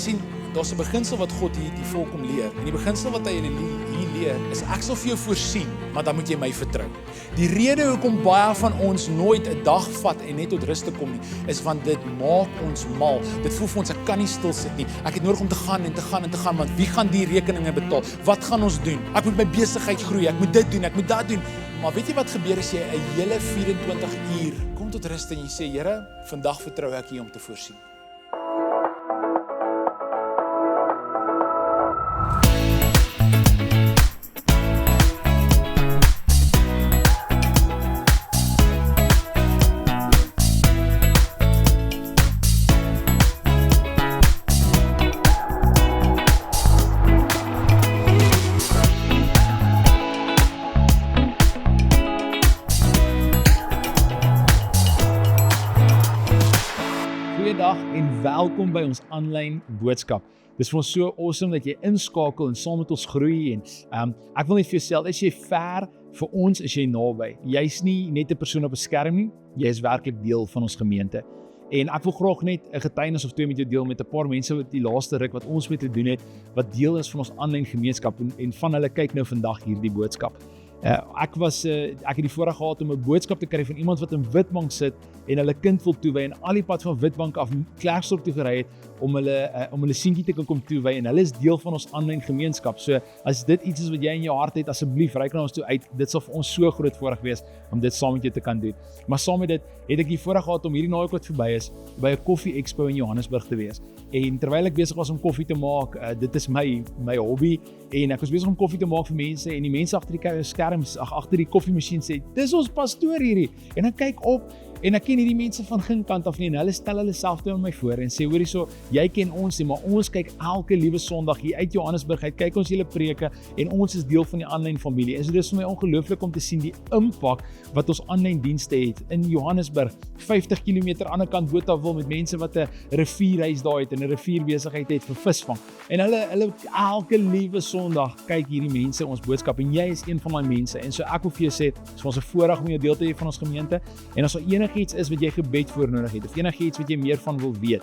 sien, daar's 'n beginsel wat God die volk kom leer. En die beginsel wat hy hier leer, is ek sal vir jou voorsien, maar dan moet jy my vertrou. Die rede hoekom baie van ons nooit 'n dag vat en net tot rus te kom nie, is want dit maak ons mal. Dit voel vir ons, ek kan nie stil sit nie. Ek het nodig om te gaan en te gaan en te gaan, want wie gaan die rekeninge betaal? Wat gaan ons doen? Ek moet my besigheid groei, ek moet dit doen, ek moet dat doen. Maar weet jy wat gebeur as jy 'n hele 24 uur kom tot rus en jy sê, Here, vandag vertrou ek U om te voorsien. Goeiedag en welkom by ons aanlyn boodskap. Dis vir ons so awesome dat jy inskakel en saam met ons groei en ek wil net vir jou sê, as jy ver, vir ons is jy naby. Jy's nie net 'n persoon op 'n skerm nie, jy is werklik deel van ons gemeente. En ek wil graag net 'n getuienis of twee met jou deel met 'n paar mense wat die laaste ruk wat ons met te doen het, wat deel is van ons aanlyn gemeenskap en van hulle kyk nou vandag hierdie boodskap. Ek het die voorreg gehad om 'n boodskap te kry van iemand wat in Witbank sit en hulle kind wil toewy en al die pad van Witbank af Klerksdorp toe gery het om hulle seentjie te kan kom toewy en hulle is deel van ons aanlyn gemeenskap. So as dit iets is wat jy in jou hart het, asseblief reik na ons toe uit. Dit sal vir ons so groot voorreg wees om dit saam met jou te kan doen. Maar saam met dit het ek die voorreg gehad om hierdie naweek wat verby is by 'n koffie expo in Johannesburg te wees. En terwyl ek besig was om koffie te maak, dit is my hobby en ek was besig om koffie te maak vir mense en die mense agter die skerms, agter die koffiemasjien sê, dis ons pastoor hierdie. En ek kyk op en ek ken hierdie mense van geen kant af nie en hulle stel hulle self toe aan my voor en sê, hoorie so, jy ken ons nie, maar ons kyk elke liewe Sondag hier uit Johannesburg uit, kyk ons julle preke en ons is deel van die aanlyn familie. En so dis vir my ongelooflik om te sien die impak wat ons aanlyn dienste het in Johannesburg, 50 km aan die kant Botawil met mense wat 'n rivierhuis daar het en 'n rivierbesigheid het vir visvang. En hulle elke liewe Sondag kyk hierdie mense ons boodskap en jy is een van daai mense. En so ek wil vir jou sê, dit is vir ons 'n voorreg om jou deel te hê van ons gemeente. En as enigiets is wat jy gebed voor nodig het of enigiets wat jy meer van wil weet,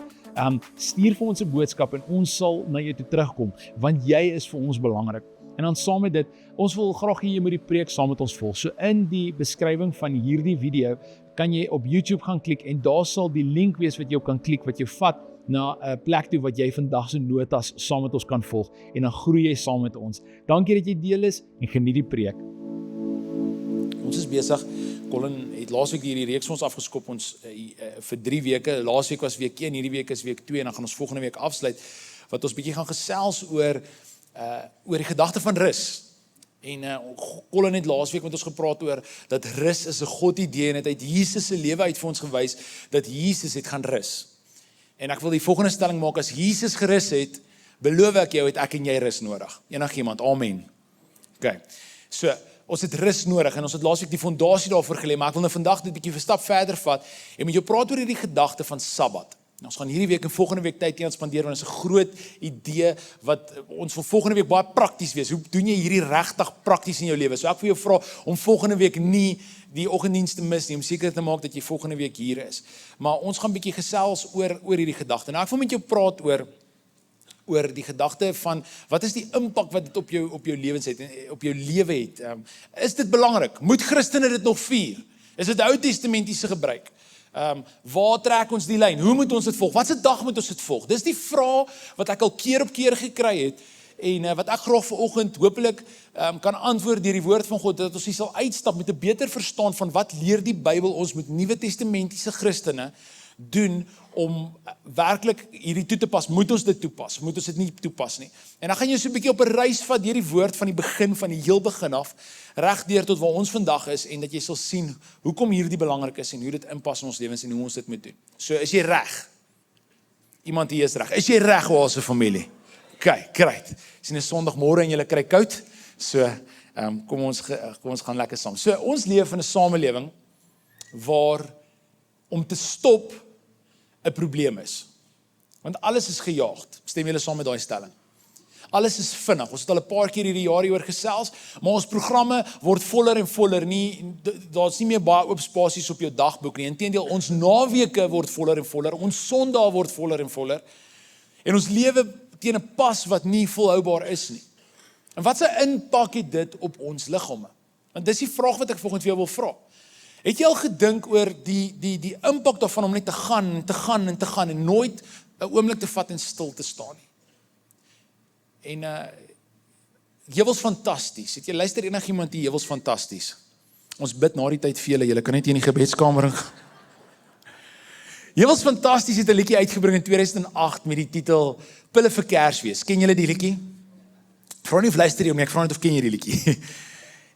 stuur vir ons 'n boodskap en ons sal na jou toe terugkom, want jy is vir ons belangrik. En dan saam met dit, ons wil graag hê jy moet die preek saam met ons volg. So in die beskrywing van hierdie video kan jy op YouTube gaan klik en daar sal die link wees wat jy kan klik wat jou vat na 'n plek toe wat jy vandag se notas saam met ons kan volg en dan groei jy saam met ons. Dankie dat jy deel is en geniet die preek. Ons is besig. Colin het laasweek hierdie reeks vir ons afgeskop vir 3 weke. Laasweek was week 1, hierdie week is week 2 en dan gaan ons volgende week afsluit wat ons bietjie gaan gesels oor die gedagte van rus. En Colin het laasweek met ons gepraat oor dat rus is 'n God idee en het uit Jesus se lewe uit vir ons gewys dat Jesus het gaan rus. En ek wil die volgende stelling maak, as Jesus gerus het, beloof ek jou het ek en jy rus nodig. Enigiemand, amen. Okay. So ons het rus nodig en ons het laasweek die fondasie daarvoor gelê, maar ek wil nou vandag dit bietjie 'n stap verder vat en met jou praat oor hierdie gedagte van Sabbat. Nou, ons gaan hierdie week en volgende week tyd aan spandeer want dit is 'n groot idee wat ons vir volgende week baie prakties wees. Hoe doen jy hierdie regtig prakties in jou lewe? So ek vir jou vra om volgende week nie die oggenddiens te mis nie, om seker te maak dat jy volgende week hier is. Maar ons gaan bietjie gesels oor hierdie gedagte. Nou ek wil met jou praat oor die gedagte van wat is die impak wat dit op jou lewens het en op jou lewe het. Is dit belangrik? Moet Christene dit nog vier? Is dit Ou Testamentiese gebruik? Waar trek ons die lyn? Hoe moet ons dit volg? Wat se dag moet ons dit volg? Dis die vraag wat ek al keer op keer gekry het en wat ek graag vanoggend hopelik kan antwoord deur die woord van God, dat ons hier sal uitstap met 'n beter verstaan van wat leer die Bybel ons met Nuwe Testamentiese Christene doen om werklik hierdie toe te pas. Moet ons dit toepas? Moet ons dit nie toepas nie? En dan gaan jy so 'n bietjie op 'n reis vat deur die woord van die begin, van die heel begin af, regdeur tot waar ons vandag is en dat jy sal sien hoekom hierdie belangrik is en hoe dit inpas in ons lewens en hoe ons dit moet doen. So, is jy reg? Iemand hier is reg. Is jy reg waar ons 'n familie? Okay, great. Sien 'n Sondagmôre en jy kry koud. So, kom ons gaan lekker saam. So, ons leef in 'n samelewing waar om te stop 'n probleem is. Want alles is gejaagd. Stem julle saam met daai stelling? Alles is vinnig. Ons het al 'n paar keer hierdie jaar hieroor gesels, maar ons programme word voller en voller. Daar's nie meer baie oop spasies op jou dagboek nie. Inteendeel, ons naweke word voller en voller. Ons Sondae word voller en voller. En ons lewe teen 'n pas wat nie volhoubaar is nie. En wat 'n impak het dit op ons liggame? Want dis die vraag wat ek volgens vir jou wil vra. Het jy al gedink oor die impak daarvan om net te gaan en te gaan en te gaan en nooit 'n oomblik te vat en stil te staan nie? En heuwels fantasties. Het jy luister enigiemand die heuwels fantasties? Ons bid na die tyd vir julle kan net hier in die gebedskamer ingaan. Heuwels fantasties het 'n liedjie uitgebring in 2008 met die titel Pille vir Kersfees. Ken julle die liedjie? Vra nie of luister jy om nie, ek vra net of ken jy die liedjie.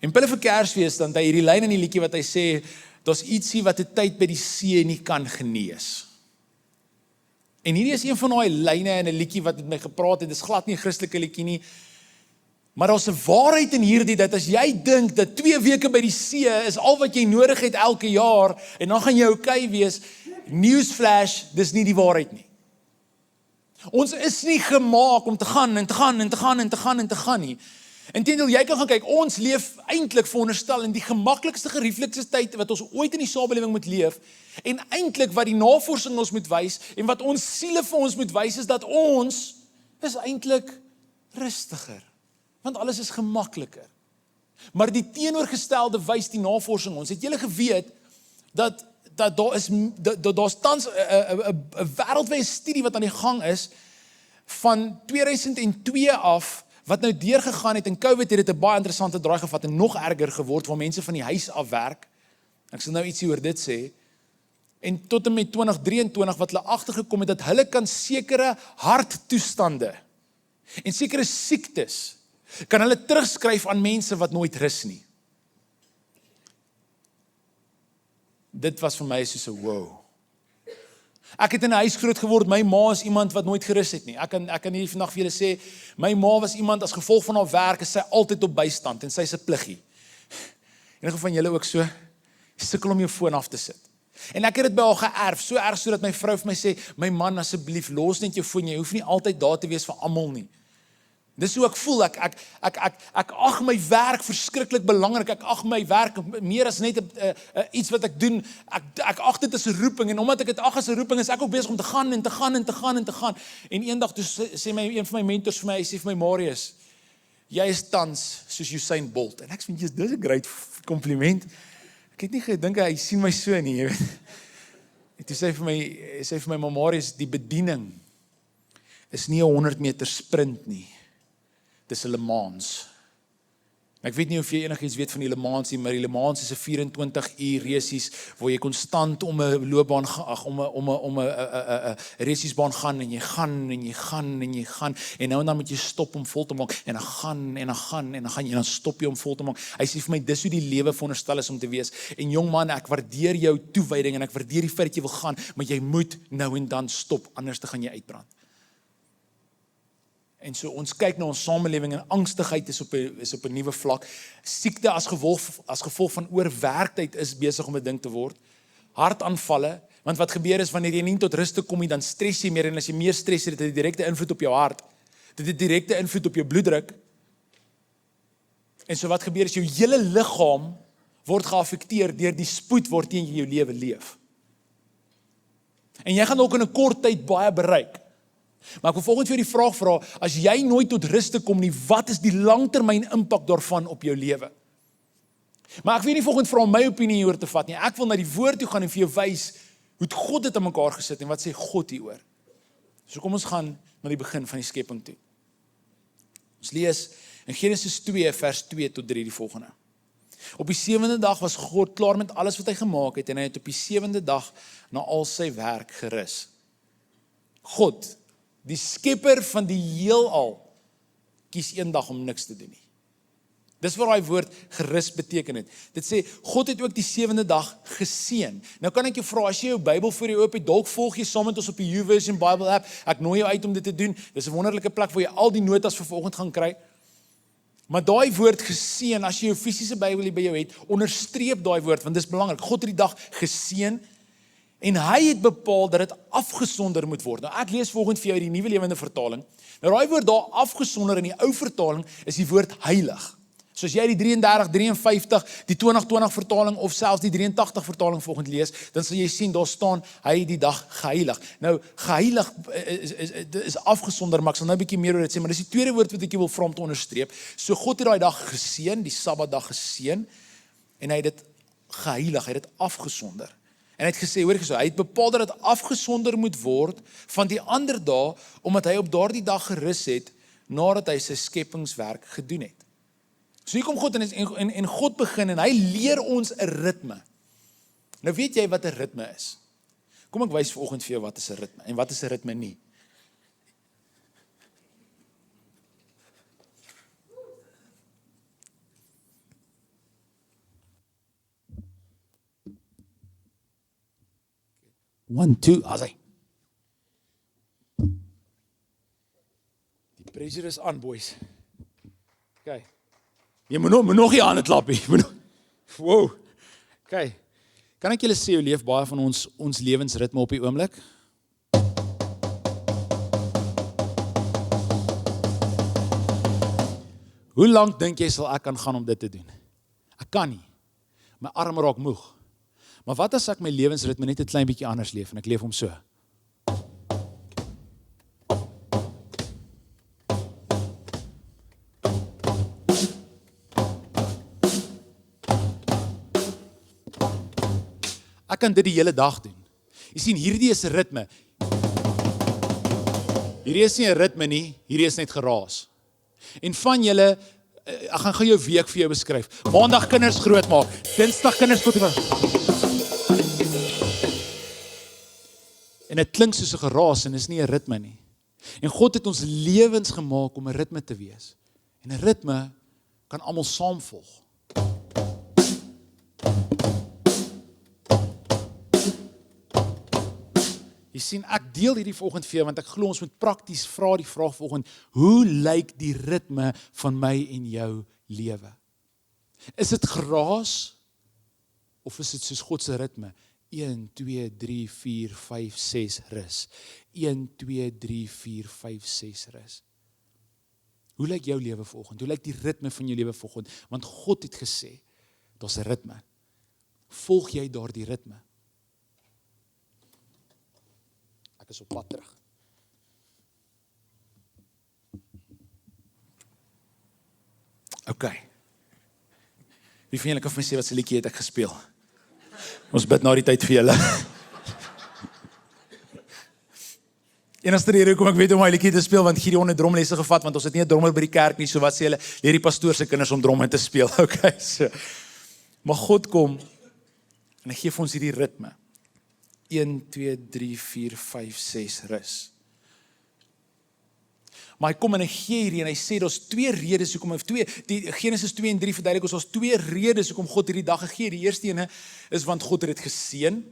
En Pille vir Kersfees, dan hy hierdie lyn in die liedjie wat hy sê, daar's ietsie wat 'n tyd by die see nie kan genees. En hierdie is een van daai lyne in 'n liedjie wat met my gepraat het, dis glad nie 'n Christelike liedjie nie, maar daar's 'n waarheid in hierdie, dat as jy dink dat 2 weke by die see is al wat jy nodig het elke jaar, en dan gaan jy okay wees, newsflash, dis nie die waarheid nie. Ons is nie gemaak om te gaan en te gaan en te gaan en te gaan en te gaan nie. Inteendeel, jy kan gaan kyk, ons leef eintlik veronderstel in die gemaklikste, gerieflikste tyd wat ons ooit in die samelewing moet leef, en eintlik wat die navorsing ons moet wys, en wat ons siele vir ons moet wys, is dat ons is eintlik rustiger, want alles is gemakliker. Maar die teenoorgestelde wys die navorsing ons. Het julle geweet, dat daar's tans 'n wêreldwye studie wat aan die gang is, van 2002 af, wat nou deurgegaan het, en COVID het dit 'n baie interessante draai gevat, en nog erger geword, waar mense van die huis af werk. Ek sal nou ietsie oor dit sê. En tot en met 2023, wat hulle agtergekom het, dat hulle kan sekere harttoestande, en sekere siektes, kan hulle terugskryf aan mense wat nooit rus nie. Dit was vir my soos 'n wow. Ek het in 'n huis groot geword, my ma is iemand wat nooit gerus het nie. Ek kan hier vandag vir julle sê, my ma was iemand, as gevolg van haar werk, is sy altyd op bystand, en sy is 'n pluggie. Enige van julle ook so, sukkel om jou foon af te sit. En ek het dit by haar geërf, so erg so dat my vrou vir my sê, my man, asseblief, los net jou foon, jy hoef nie altyd daar te wees vir almal nie. Dis hoe ek voel, ek ag my werk verskriklik belangrik, ek ag my werk meer as net iets wat ek doen, ek ag dit as 'n roeping, en omdat ek dit ag as 'n roeping, is ek ook besig om te gaan en te gaan en te gaan en te gaan, en eendag toe sê een van my mentors vir my, hy sê vir my, Marius, jy is tans soos Usain Bolt, en ek sê, dis 'n great compliment, ek het nie gedink, hy sien my so nie, jy weet, en toe sê vir my, maar Marius, die bediening is nie 'n 100 meter sprint nie, dis 'n Le Mans. Ek weet nie of jy enigiets weet van die Le Mans nie, maar die Le Mans is 'n 24 uur resies, waar jy konstant om 'n loopbaan, om 'n resiesbaan gaan, en jy gaan, en jy gaan, en jy gaan, en nou en dan moet jy stop om vol te maak, en dan gaan, en dan gaan, en dan gaan, en dan stop jy om vol te maak. Hy sê vir my, dis hoe die lewe veronderstel is om te wees. En jong man, ek waardeer jou toewyding, en ek waardeer die feit dat jy wil gaan, maar jy moet nou en dan stop, anders te gaan jy uitbrand. En so ons kyk na ons samelewing, en angstigheid is op 'n nuwe vlak. Siekte as gevolg van oorwerkdheid is besig om 'n ding te word. Hartaanvalle, want wat gebeur is wanneer jy nie tot rus te kom nie, dan stres jy meer, en as jy meer stres het, dit het 'n direkte invloed op jou hart. Dit het 'n direkte invloed op jou bloeddruk. En so wat gebeur is, jou hele liggaam word geaffekteer deur die spoed waarteen jy jou lewe leef. En jy gaan ook in 'n kort tyd baie bereik. Maar ek wil volgens vir die vraag vra, as jy nooit tot rus te kom nie, wat is die langtermyn impak daarvan op jou lewe? Maar ek weet nie volgens vra my opinie hieroor te vat nie. Ek wil na die woord toe gaan en vir jou wys hoe God dit aan mekaar gesit en wat sê God hieroor. So kom ons gaan na die begin van die skepping toe. Ons lees in Genesis 2 vers 2 tot 3 die volgende. Op die 7de dag was God klaar met alles wat hy gemaak het, en hy het op die 7de dag na al sy werk gerus. God, die skepper van die heelal, kies een dag om niks te doen nie. Dis wat daai woord gerus beteken het. Dit sê, God het ook die 7de dag geseën. Nou kan ek jou vra, as jy jou Bybel voor jou oop het, dalk volg jy saam met ons op die YouVersion Bible app, ek nooi jou uit om dit te doen, dis 'n wonderlike plek waar jy al die notas vir vanoggend gaan kry. Maar daai woord geseën, as jy jou fisiese Bybel hier by jou het, onderstreep daai woord, want dis belangrik. God het die dag geseën, en hy het bepaal dat dit afgesonder moet word. Nou ek lees volgens vir jou die Nuwe Lewende Vertaling. Nou daai woord daar afgesonder in die ou vertaling is die woord heilig. So as jy die 33, 53, die 2020 vertaling of selfs die 83 vertaling volgend lees, dan sal jy sien, daar staan, hy het die dag geheilig. Nou, geheilig is afgesonder, maar ek sal nou 'n bietjie meer oor dit sê, maar dis die tweede woord wat ek wil vra om te onderstreep. So God het daai dag geseën, die Sabbatdag geseën, en hy het dit geheilig, hy het dit afgesonder. En hy het gesê, hoor gesê, hy het bepaal dat dit afgesonder moet word van die ander dae, omdat hy op daardie dag gerus het, nadat hy sy skepingswerk gedoen het. So hier kom God en God begin en hy leer ons 'n ritme. Nou weet jy wat 'n ritme is? Kom ek wys vanoggend vir jou wat is 'n ritme en wat is 'n ritme nie. One, two, as hy. Die pressure is aan, boys. Okay. Jy moet nog nie aan het klap nie. Wow. Okay. Kan ek julle sê, hoe leef baie van ons lewensritme op die oomblik? Hoe lank dink jy sal ek kan gaan om dit te doen? Ek kan nie. My arm raak moeg. Maar wat as ek my lewensritme net 'n klein bietjie anders leef en ek leef hom so? Ek kan dit die hele dag doen. Jy sien, hierdie is 'n ritme. Hierdie is nie 'n ritme nie, hierdie is net geraas. En van julle, ek gaan gou jou week vir jou beskryf. Maandag kinders grootmaak, Dinsdag kinders tot en dit klink soos 'n geraas en is nie 'n ritme nie. En God het ons lewens gemaak om 'n ritme te wees. En 'n ritme kan almal saamvolg. Jy sien, ek deel hierdie vanoggend vir jou, want ek glo ons moet prakties vra die vraag vanoggend, hoe lyk die ritme van my en jou lewe? Is dit geraas, of is dit soos God se ritme? 1, 2, 3, 4, 5, 6, rus. 1, 2, 3, 4, 5, 6, rus. Hoe lyk jou lewe vanoggend? Hoe lyk die ritme van jou lewe vanoggend? Want God het gesê, daar's 'n ritme. Volg jy daardie ritme? Ek is op pad terug. Okay. Wie van julle kan vir my sê wat se liedjie het ek gespeel? Ons bid na die tyd vir julle. Enigste rede hoekom ek weet om my liedjie te speel, want Gideon het dromlesse gevat, want ons het nie 'n drummer by die kerk nie, so wat sê hulle? Leer die pastoor se kinders om dromme te speel. Okay, so. Maar God kom en hy gee vir ons hierdie ritme. 1, 2, 3, 4, 5, 6, rus. Maar hy kom en hy gee hierdie en hy sê, daar's 2 redes hoekom, die Genesis 2 en 3 verduidelik ons, daar's 2 redes hoekom God hierdie dag gegee. Die eerste ene is want God het dit geseën.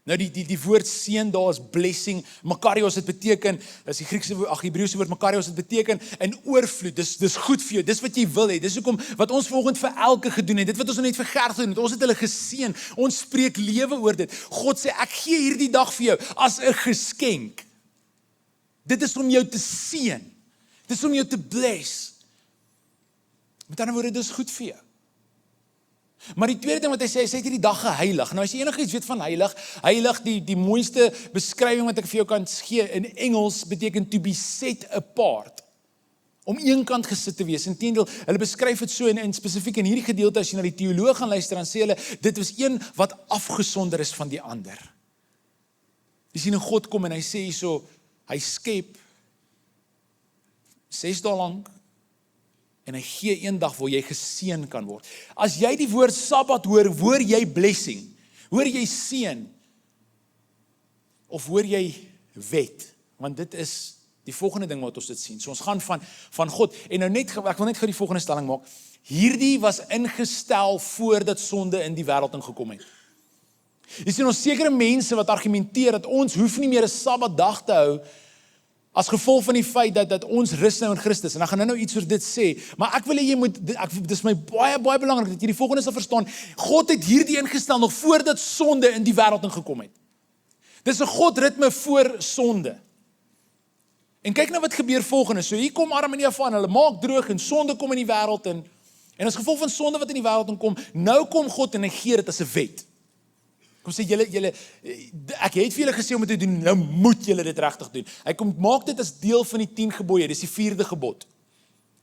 Nou die woord seën daar is blessing. Makarios het beteken, is die Hebreëse woord makarios het beteken in oorvloed. Dis goed vir jou. Dis wat jy wil hê. Dis hoekom wat ons vanoggend vir elke gedoen het. Dit wat ons net vir Gert gedoen het. Ons het hulle geseën. Ons spreek lewe oor dit. God sê ek gee hierdie dag vir jou as 'n geskenk. Dit is om jou te seën. Dit is om jou te bless. Met ander woorde, dis goed vir jou. Maar die tweede ding wat hy sê het hierdie dag geheilig. Nou as jy enigiets weet van heilig die mooiste beskrywing wat ek vir jou kan gee in Engels beteken to be set apart. Om eenkant gesit te wees. Inteendeel, hulle beskryf dit so in spesifiek in hierdie gedeelte as jy na die teoloog gaan luister, dan sê hulle dit was een wat afgesonder is van die ander. Jy sien, God kom en hy sê hierso, hy skep 6 dae lank en hy gee een dag waar jy geseën kan word. As jy die woord Sabbat hoor jy blessing, hoor jy seën, of hoor jy wet, want dit is die volgende ding wat ons dit sien. So ons gaan van God, en nou net, ek wil net gou die volgende stelling maak, hierdie was ingestel voordat sonde in die wêreld ingekom het. Jy sien, ons sekere mense wat argumenteer dat ons hoef nie meer 'n Sabbatdag te hou, as gevolg van die feit dat ons rus nou in Christus, en ek gaan nou iets oor dit sê, maar ek wil hê jy moet, dit is my baie belangrik, dat jy die volgende sal verstaan, God het hierdie ingestel nog voordat sonde in die wêreld ingekom het. Dis 'n Godritme voor sonde. En kyk nou wat gebeur volgende, so hier kom Adam en Eva aan, hulle maak droog en sonde kom in die wêreld En as gevolg van sonde wat in die wêreld inkom, nou kom God en negeer dit as 'n wet. Kom sê, ek het vir julle gesê om dit te doen, nou moet julle dit regtig doen. Hy kom maak dit as deel van die 10 gebooie, dis die 4de gebod.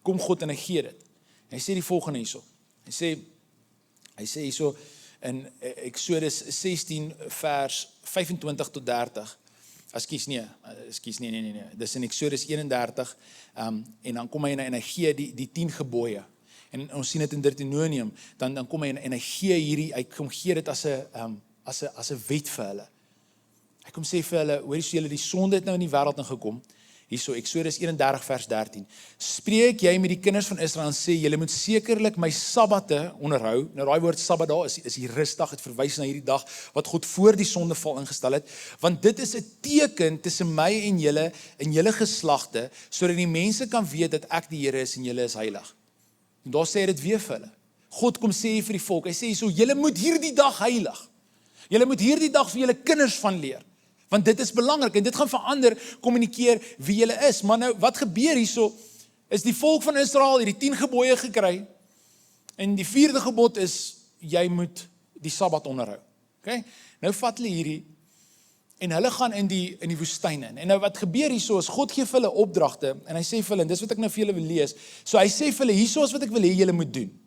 Kom God en negeer dit. Hy sê die volgende hierso. Hy sê hierso in Eksodus 16 vers 25 tot 30. Nee. Dis in Eksodus 31 en dan kom hy en hy gee die 10 gebooie. En ons sien dit in Deuteronomium, dan kom hy en hy gee dit as 'n wet vir hulle. Hy kom sê vir hulle, hoor jy, die sonde het nou in die wêreld ingekom. Hierso Eksodus 31 vers 13. Spreek jy met die kinders van Israel en sê, julle moet sekerlik my sabbate onderhou. Nou daai woord sabbat daar is die rusdag, het verwys na hierdie dag wat God voor die sondeval ingestel het, want dit is 'n teken tussen my en julle geslagte, sodat die mense kan weet dat ek die Here is en julle is heilig. En daar sê hy dit weer vir hulle. God kom sê vir die volk, hy sê so, julle moet hierdie dag heilig. Julle moet hierdie dag vir julle kinders van leer. Want dit is belangrik en dit gaan verander, kommunikeer wie julle is. Maar nou, wat gebeur hierso, is die volk van Israel het die 10 gebooie gekry, en die 4de gebod is, jy moet die Sabbat onderhou. Okay? Nou vat hulle hierdie, en hulle gaan in die woestyn in. En nou wat gebeur hierso, is God gee vir hulle opdragte, en hy sê vir hulle, en dis wat ek nou vir julle wil lees, so hy sê vir hulle, hierso is wat ek wil hê julle moet doen.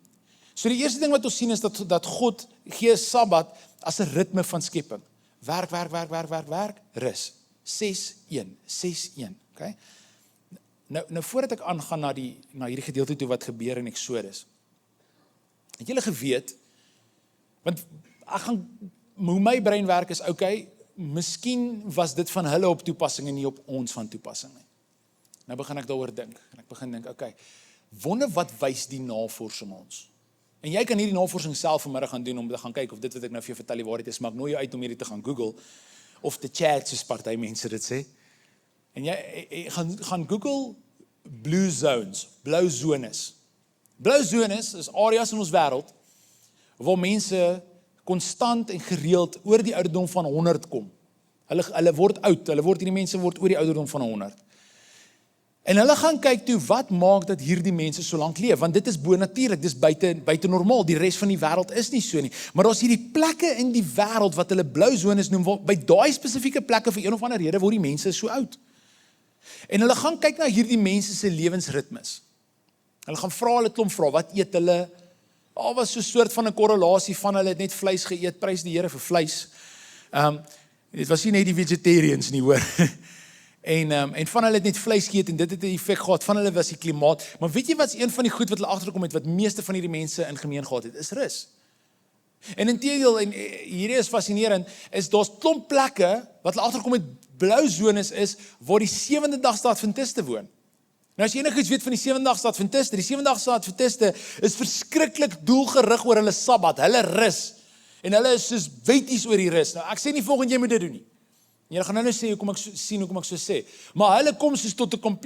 So die eerste ding wat ons sien is dat God gee Sabbat as 'n ritme van skepping. Werk, rus. 6-1, okay? Nou voordat ek aangaan na hierdie gedeelte toe wat gebeur in Eksodus. Het julle geweet, want hoe my brein werk is, okay, miskien was dit van hulle op toepassing en nie op ons van toepassing nie. Nou begin ek daaroor dink, en ek begin dink, okay, wonder wat wys die navorsing ons? En jy kan hierdie navorsing self vanmiddag gaan doen, om te gaan kyk of dit wat ek nou vir jou vertel die waarheid is, maar ek nooi jou uit om hierdie te gaan Google, of te chat, soos party mense dit sê. En jy gaan Google blue zones, blou zones. Blou zones is areas in ons wêreld, waar mense konstant en gereeld oor die ouderdom van 100 kom. Hulle word oud, hierdie mense word oor die ouderdom van 100. En hulle gaan kyk toe, wat maak dat hierdie mense so lank leef, want dit is bonatuurlik, dis buite normaal, die res van die wêreld is nie so nie, maar daar's hierdie plekke in die wêreld wat hulle blou zones noem, waar by daai spesifieke plekke vir een of ander rede word die mense so oud. En hulle gaan kyk na hierdie mense se lewensritmes. Hulle gaan vra hulle klomp vrae, wat eet hulle? Was so 'n soort van 'n korrelasie van hulle het net vleis geëet, prys die Here vir vleis. Dit was nie net die vegetarians nie, hoor. En van hulle het net vleis geëet en dit het 'n effek gehad, van hulle was die klimaat. Maar weet jy wat is een van die goed wat hulle agtergekom het, wat meeste van hierdie mense in gemeen gehad het, is rus. En inteendeel, en hierdie is fascinerend, is daar's klomp plekke, wat hulle agtergekom het, blou zones is, waar die 7de-dagse Adventiste woon. Nou as jy enigiets weet van die 7de-dagse Adventiste, die 7de-dagse Adventiste is verskriklik doelgerig oor hulle Sabbat, hulle rus. En hulle is soos weties oor die rus. Nou ek sê nie volgende jy moet dit doen nie. Jy gaan nou sê hoekom ek so sê. Maar hulle kom soos tot 'n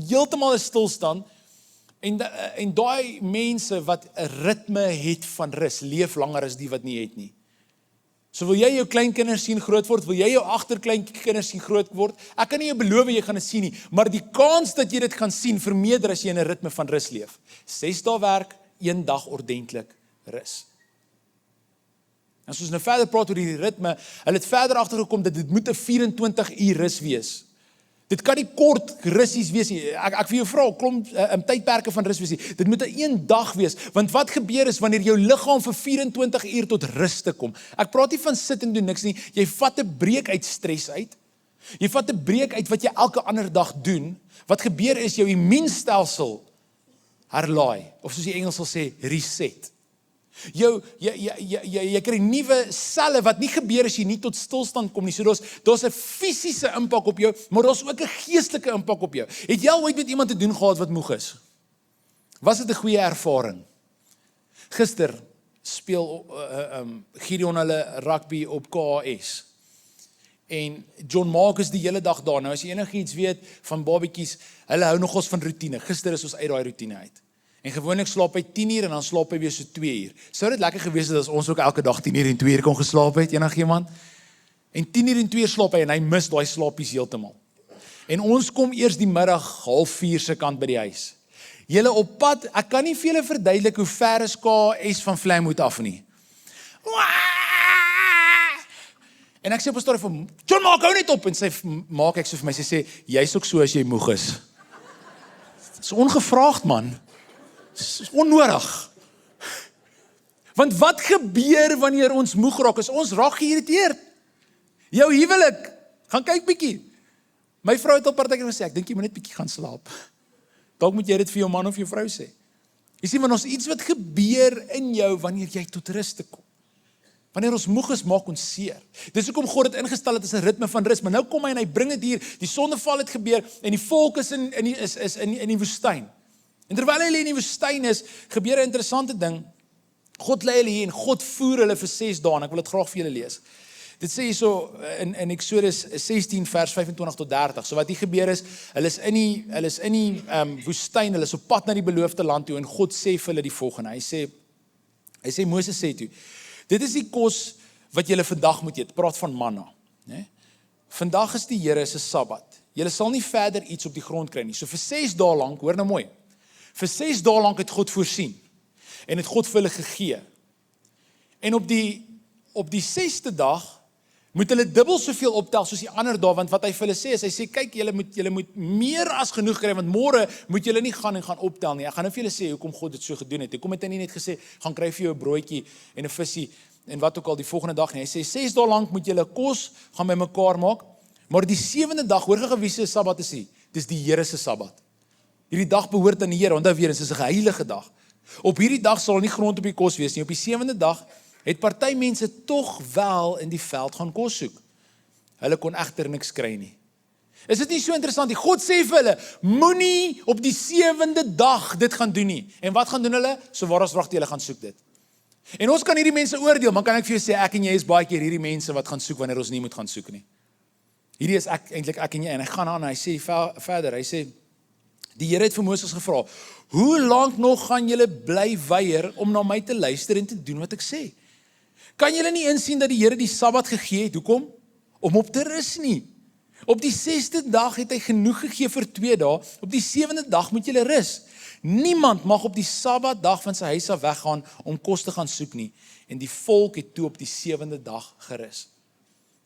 heeltemal 'n stilstand. En daai mense wat 'n ritme het van rus, leef langer as die wat nie het nie. So wil jy jou kleinkinders sien groot word, wil jy jou agterkleinkinders sien groot word, ek kan nie jou beloof jy gaan dit sien nie, maar die kans dat jy dit gaan sien, vermeerder as jy in 'n ritme van rus leef. 6 dae werk, 1 dag ordentlik rus. As ons nou verder praat oor die ritme, hulle het verder agtergekom dat dit moet 'n 24 uur rus wees. Dit kan nie kort russies wees nie. Ek vir jou vra, klomp tydperke van rus wees nie. Dit moet 'n 1 dag wees, want wat gebeur is wanneer jou liggaam vir 24 uur tot rus te kom. Ek praat nie van sit en doen niks nie. Jy vat 'n breek uit stres uit. Jy vat 'n breek uit wat jy elke ander dag doen. Wat gebeur is jou immuunstelsel herlaai, of soos die Engels sal sê, reset. Jy kry nuwe selle wat nie gebeur as jy nie tot stilstand kom nie. So daar's 'n fisiese impak op jou, maar daar's ook 'n geestelike impak op jou. Het jy al ooit met iemand te doen gehad wat moeg is? Was dit 'n goeie ervaring? Gister speel Gideon hulle rugby op KAS. En John Marcus die hele dag daar. Nou as jy enigiets weet van babatjies, hulle hou nogals van roetine. Gister is ons uit daai roetine uit. En gewoonlik slaap hy 10 uur en dan slaap hy weer so 2 uur. Sou dit lekker gewees het as ons ook elke dag 10 uur en 2 uur kon geslaap het, enigiemand? En 10 uur en 2 uur slaap hy en hy mis daai slaapies heeltemal. En ons kom eers die middag 3:30 se kant by die huis. Julle op pad, ek kan nie vir julle verduidelik hoe ver is KS van Vlamhoed af nie. En ek sê op 'n storie van, John, maak hou net op, en sy maak ek so vir my, sy sê, jy's ook so as jy moeg is. Dit is ongevraagd, man. Dit is onnodig. Want wat gebeur wanneer ons moeg raak? Is ons raak geïrriteerd. Jou huwelik, gaan kyk bietjie. My vrou het al partykeer gesê, ek dink jy moet net bietjie gaan slaap. Dalk moet jy dit vir jou man of jou vrou sê. Jy sien, want ons iets wat gebeur in jou wanneer jy tot rus te kom. Wanneer ons moeg is, maak ons seer. Dis hoekom God het ingestel het as 'n ritme van rus, maar nou kom hy en hy bring dit hier. Die sondeval het gebeur en die volk is in die woestyn. En terwyl hulle in die woestyn is, gebeur 'n interessante ding. God lei hulle hier en God voer hulle vir 6 dae en ek wil dit graag vir julle lees. Dit sê hierso in Eksodus 16 vers 25 tot 30. So wat hier gebeur is, hulle is in die woestyn, hulle is op pad na die beloofde land toe en God sê vir hulle die volgende. Hy sê Moses sê toe, dit is die kos wat julle vandag moet eet. Praat van manna, né? Vandag is die Here se Sabbat. Julle sal nie verder iets op die grond kry nie. So vir 6 dae lank, hoor nou mooi. Vir 6 dae lank het God voorsien en het God vir hulle gegee. En op die 6de dag moet hulle dubbel soveel optel soos die ander dae, want wat hy vir hulle sê is, hy sê, kyk, julle moet meer as genoeg kry, want môre moet julle nie gaan optel nie. Ek gaan nou vir julle sê hoekom God dit so gedoen het. Hoekom het hy nie net gesê, gaan kry vir jou 'n broodjie en 'n visie en wat ook al die volgende dag nie. Hy sê 6 dae lank moet julle kos gaan bymekaar maak, maar die 7de dag, hoor gou wie se Sabbat is hier? Dis die Here se Sabbat. Hierdie dag behoort aan die Here, onthou weer, dit is 'n heilige dag. Op hierdie dag sal nie grond op die kos wees nie. Op die 7de dag het party mense tog wel in die veld gaan kos soek. Hulle kon egter niks kry nie. Is dit nie so interessant nie? God sê vir hulle, moenie op die 7de dag dit gaan doen nie. En wat gaan doen hulle? So waar as wragtig hulle gaan soek dit. En ons kan hierdie mense oordeel, maar kan ek vir jou sê, ek en jy is baie keer hierdie mense wat gaan soek wanneer ons nie moet gaan soek nie. Hierdie is eintlik ek en jy, en hy gaan aan en hy sê verder, hy sê, die Here het vir Moses gevra, hoe lank nog gaan julle bly weier om na my te luister en te doen wat ek sê? Kan julle nie insien dat die Here die Sabbat gegee het? Hoekom? Om op te rus nie. Op die 6de dag het hy genoeg gegee vir 2 dae. Op die 7de dag moet julle rus. Niemand mag op die Sabbatdag van sy huis af weggaan om kos te gaan soek nie. En die volk het toe op die 7de dag gerus.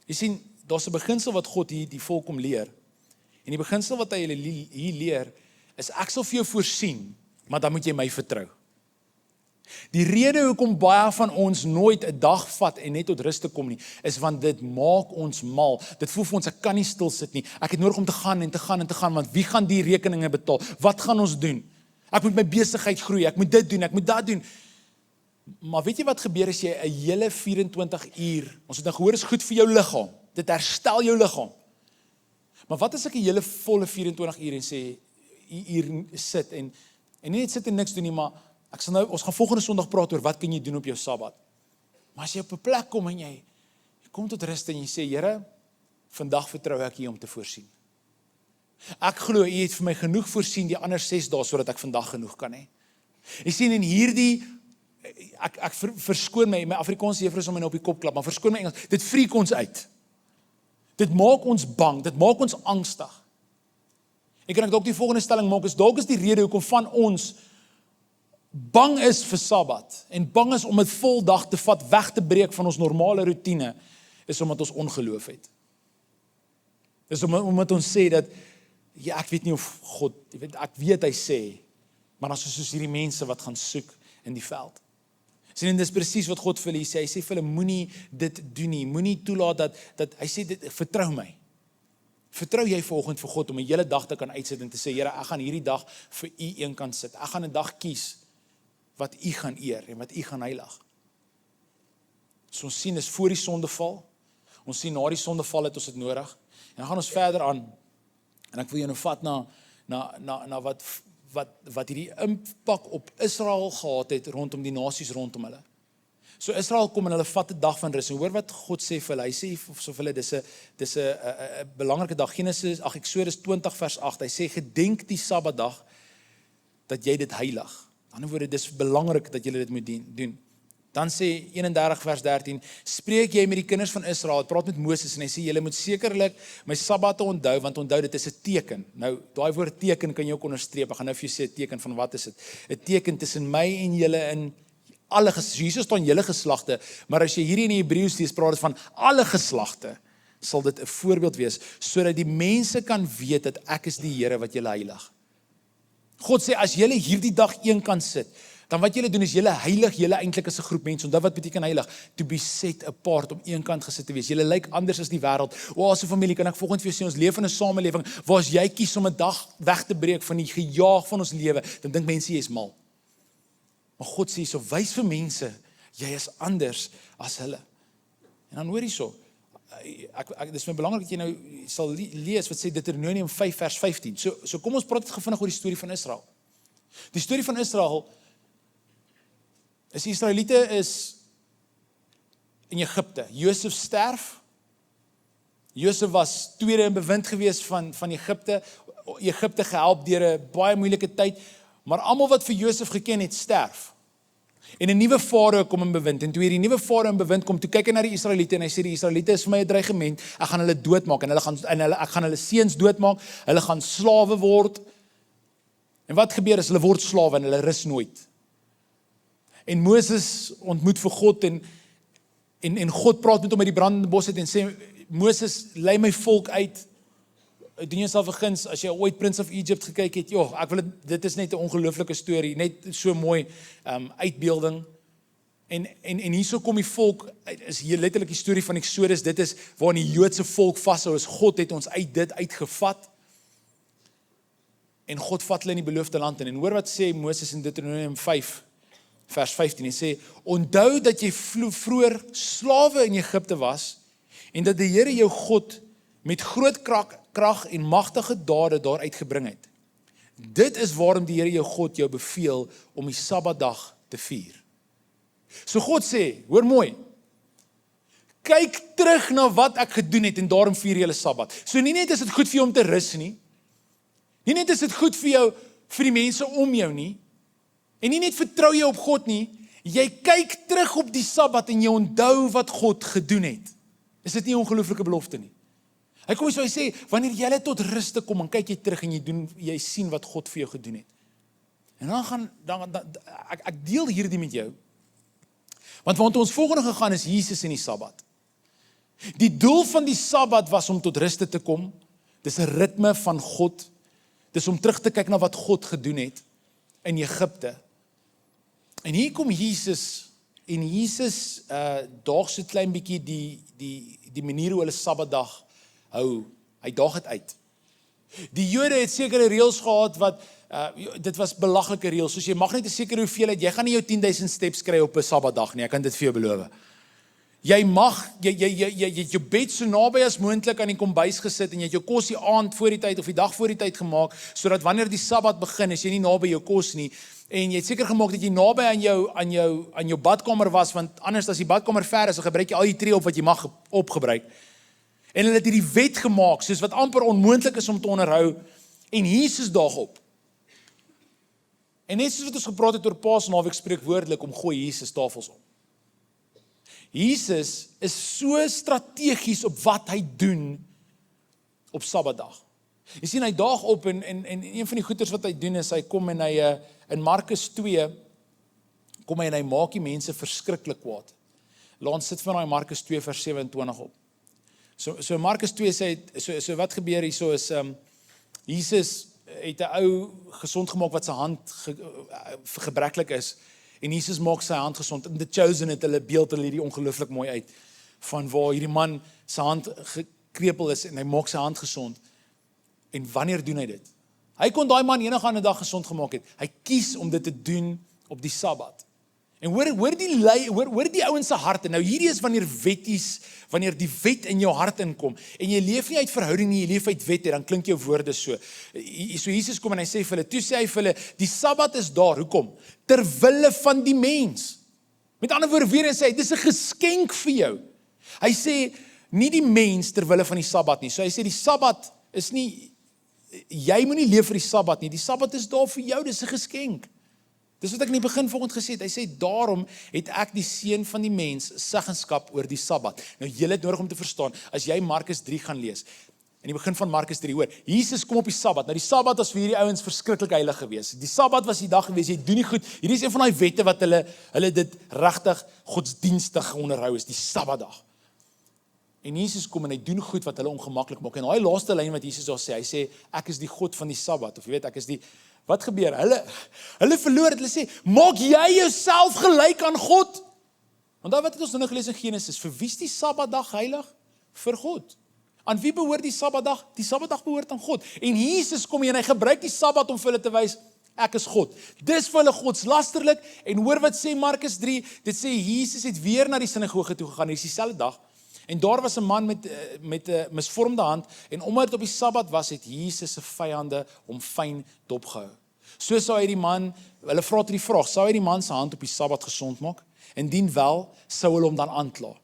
Jy sien, daar's 'n beginsel wat God hier die volk kom leer. En die beginsel wat hy hulle hier leer, is ek sal vir jou voorsien, maar dan moet jy my vertrou. Die rede hoekom baie van ons nooit 'n dag vat en net tot rus te kom nie, is want dit maak ons mal. Dit voel vir ons, ek kan nie stil sit nie. Ek het nodig om te gaan en te gaan en te gaan, want wie gaan die rekeninge betaal? Wat gaan ons doen? Ek moet my besigheid groei, ek moet dit doen, ek moet dat doen. Maar weet jy wat gebeur as jy 'n hele 24 uur, ons het nou gehoor, is goed vir jou liggaam. Dit herstel jou liggaam. Maar wat as ek 'n hele volle 24 uur en sê, hier sit en nie net sit en niks doen nie, maar ons gaan volgende Sondag praat oor wat kan jy doen op jou Sabbat. Maar as jy op 'n plek kom en jy kom tot rus en jy sê, Here, vandag vertrou ek U om te voorsien. Ek glo U het vir my genoeg voorsien die ander 6 dae sodat ek vandag genoeg kan hê. Jy sien in hierdie ek verskoon my Afrikaanse juffrou sal my nou op die kop klap, maar verskoon my Engels, dit freak ons uit. Dit maak ons bang, dit maak ons angstig. Ek kan dalk die volgende stelling maak, dalk is die rede hoekom van ons bang is vir Sabbat en bang is om 'n vol dag te vat, weg te breek van ons normale roetine, is omdat ons ongeloof het. Dis omdat ons sê dat, ja, ek weet nie of God, ek weet hy sê, maar dan soos hierdie mense wat gaan soek in die veld. Sien, en dis presies wat God vir hulle sê. Hy sê vir hulle, moenie dit doen nie, moenie toelaat dat hy sê, vertrou my. Vertrou jy vanoggend vir God om 'n hele dag te kan uitsit en te sê, Here, ek gaan hierdie dag vir U eenkant sit. Ek gaan 'n dag kies wat U gaan eer en wat U gaan heilig. So ons sien is voor die sondeval. Ons sien na die sondeval het ons dit nodig. En dan gaan ons verder aan. En ek wil jou nou vat na wat hierdie impak op Israel gehad het rondom die nasies rondom hulle. So Israel kom en hulle vat 'n dag van rus. En hoor wat God sê vir hulle. Hy sê so vir hulle, dis 'n belangrike dag. Eksodus 20 vers 8. Hy sê, gedenk die Sabbatdag dat jy dit heilig. Aan die ander woorde, dis belangrik dat julle dit moet doen. Dan sê 31 vers 13, spreek jy met die kinders van Israel, het praat met Moses en hy sê, julle moet sekerlik my Sabbate onthou, want onthou dit is 'n teken. Nou, daai woord teken kan jy ook onderstreep, ek gaan nou vir jou sê 'n teken van wat is dit? 'n Teken tussen my en julle in alle geslagte. Jesus staan julle geslagte, maar as jy hierdie in die Hebreëus lees, praat dit van alle geslagte, sal dit 'n voorbeeld wees, sodat die mense kan weet dat ek is die Here wat julle heilig. God sê, as julle hierdie dag een kan sit, dan wat julle doen is julle heilig, julle eintlik is 'n groep mense. Onthou wat beteken heilig? To be set apart, om een kant gesit te wees. Julle lyk anders as die wêreld. As 'n familie kan ek volgens vir jou sê, ons leef in 'n samelewing waar as jy kies om 'n dag weg te breek van die gejaag van ons lewe, dan dink mense jy is mal. Maar God sê so, wys vir mense, jy is anders as hulle. En dan hoor hierso, dit is my belangrik dat jy nou sal lees wat sê Deuteronomium 5 vers 15. So kom ons praat net vinnig oor die storie van Israel. Die storie van Israel is die Israeliete is in Egipte. Josef sterf. Josef was tweede in bewind gewees van Egipte. Egipte gehelp deur 'n baie moeilike tyd, maar almal wat vir Josef geken het, sterf. En 'n nuwe farao kom in bewind. En toe hierdie nuwe farao in bewind kom, toe kyk hy na die Israeliete en hy sê die Israeliete is vir my 'n dreigement. Ek gaan hulle doodmaak en ek gaan hulle seuns doodmaak. Hulle gaan slawe word. En wat gebeur is hulle word slawe en hulle rus nooit. En Moses ontmoet vir God en God praat met hom uit die brandende bos uit en sê, Moses, lei my volk uit. Doen jouself 'n guns, as jy ooit Prince of Egypt gekyk het, ek wil dit is net 'n ongelooflike storie, net so mooi uitbeelding. En hierso kom die volk, is hier letterlik die storie van Exodus, dit is waar die Joodse volk vashou, is God het ons uit dit uitgevat. En God vat hulle in die beloofde land in. En hoor wat sê Moses in Deuteronomium 5 vers 15, hy sê, onthou dat jy vroeër slawe in Egipte was, en dat die Here jou God met groot krag en magtige dade daar uitgebring het. Dit is waarom die Here jou God jou beveel om die Sabbatdag te vier. So God sê, hoor mooi, kyk terug na wat ek gedoen het en daarom vier julle Sabbat. So nie net is dit goed vir jou om te rus nie net is dit goed vir jou, vir die mense om jou nie, en nie net vertrou jy op God nie, jy kyk terug op die Sabbat en jy onthou wat God gedoen het. Is dit nie 'n ongelooflike belofte nie? Hy kom so, hy sê, wanneer jy tot rus te kom, en kyk jy terug en jy sien wat God vir jou gedoen het. En dan ek deel hierdie met jou, want want ons volgende gegaan is Jesus en die Sabbat. Die doel van die Sabbat was om tot rus te kom, dis 'n ritme van God, dis om terug te kyk na wat God gedoen het in Egipte. En hier kom Jesus, en Jesus daag so klein bietjie die manier hoe hulle Sabbatdag hou, hy daag het uit. Die Jode het sekere reëls gehad wat, dit was belaglike reëls, soos jy mag net 'n sekere hoeveelheid, jy gaan nie jou 10,000 steps kry op 'n Sabbatdag nie, ek kan dit vir jou beloof. Jy het jou bed so naby as moontlik aan die kombuis gesit en jy het jou kos die aand voor die tyd of die dag voor die tyd gemaak, sodat wanneer die Sabbat begin, is jy nie naby jou kos nie, en jy het seker gemaak dat jy naby aan jou badkamer was, want anders as die badkamer ver is, dan gebruik jy al die tree op wat jy mag opgebruik. En hulle het hierdie wet gemaak, soos wat amper onmoontlik is om te onderhou, en Jesus daag op. En net soos wat ons gepraat het oor Paasnaweek, spreek woordelik om gooi Jesus tafels op. Jesus is so strategies op wat hy doen op Sabbatdag. Jy sien, hy daag op en een van die goeders wat hy doen is, hy kom en hy, in Markus 2, kom hy en hy maak die mense verskriklik kwaad. Laat ons sit van daai Markus 2 vers 27 op. So Markus 2 sê, so wat gebeur hier so is, Jesus het 'n ou gesond gemaak wat sy hand gebreklik is, en Jesus maak sy hand gesond, en The Chosen het hulle beeld hulle hierdie ongelooflik mooi uit, van waar hierdie man sy hand gekrepel is, en hy maak sy hand gesond, en wanneer doen hy dit? Hy kon daai man enige ander dag gesond gemaak het, hy kies om dit te doen op die Sabbat. En hoor die ouens se harte, nou hierdie is wanneer die wet in jou hart inkom, en jy leef nie uit verhouding nie, jy leef uit wet, dan klink jou woorde so. So Jesus kom en hy sê vir hulle, toe sê hy vir hulle, die Sabbat is daar, hoekom? Terwille van die mens. Met ander woorde, weer eens sê hy, dis 'n geskenk vir jou. Hy sê, nie die mens terwille van die Sabbat nie, so hy sê die Sabbat is nie, jy moet nie leef vir die Sabbat nie, die Sabbat is daar vir jou, dis 'n geskenk. Dis wat ek in die begin vanoggend gesê het. Hy sê, daarom het ek die seun van die mens seggenskap oor die Sabbat. Nou, julle het nodig om te verstaan, as jy Markus 3 gaan lees, in die begin van Markus 3, hoor, Jesus kom op die Sabbat. Nou, die Sabbat was vir hierdie ouens verskriklik heilig gewees. Die Sabbat was die dag gewees, jy doen nie goed. Hierdie is een van die wette wat hulle dit regtig godsdienstig onderhou is, die Sabbatdag. En Jesus kom en hy doen goed wat hulle ongemaklik maak. En daai laaste lyn wat Jesus daar sê, hy sê, ek is die God van die Sabbat, of jy weet, ek is die, wat gebeur? Hulle verloor het, hulle sê, maak jy jouself gelyk aan God? Want daar wat het ons nou gelees in Genesis, vir wie is die Sabbatdag heilig? Vir God. Aan wie behoort die Sabbatdag? Die Sabbatdag behoort aan God. En Jesus kom hier en hy gebruik die Sabbat om vir hulle te wys, ek is God. Dis vir hulle godslasterlik. En hoor wat sê Markus 3, dit sê Jesus het weer na die sinagoge toe gegaan, dis dieselfde dag. En daar was 'n man met 'n misvormde hand, en omdat dit op die Sabbat was, het Jesus se vyande hom fyn dopgehou. So sou hy die man, hulle vra toe die vraag, sou hy die man se hand op die Sabbat gesond maak? Indien wel, sou hulle hom dan aankla.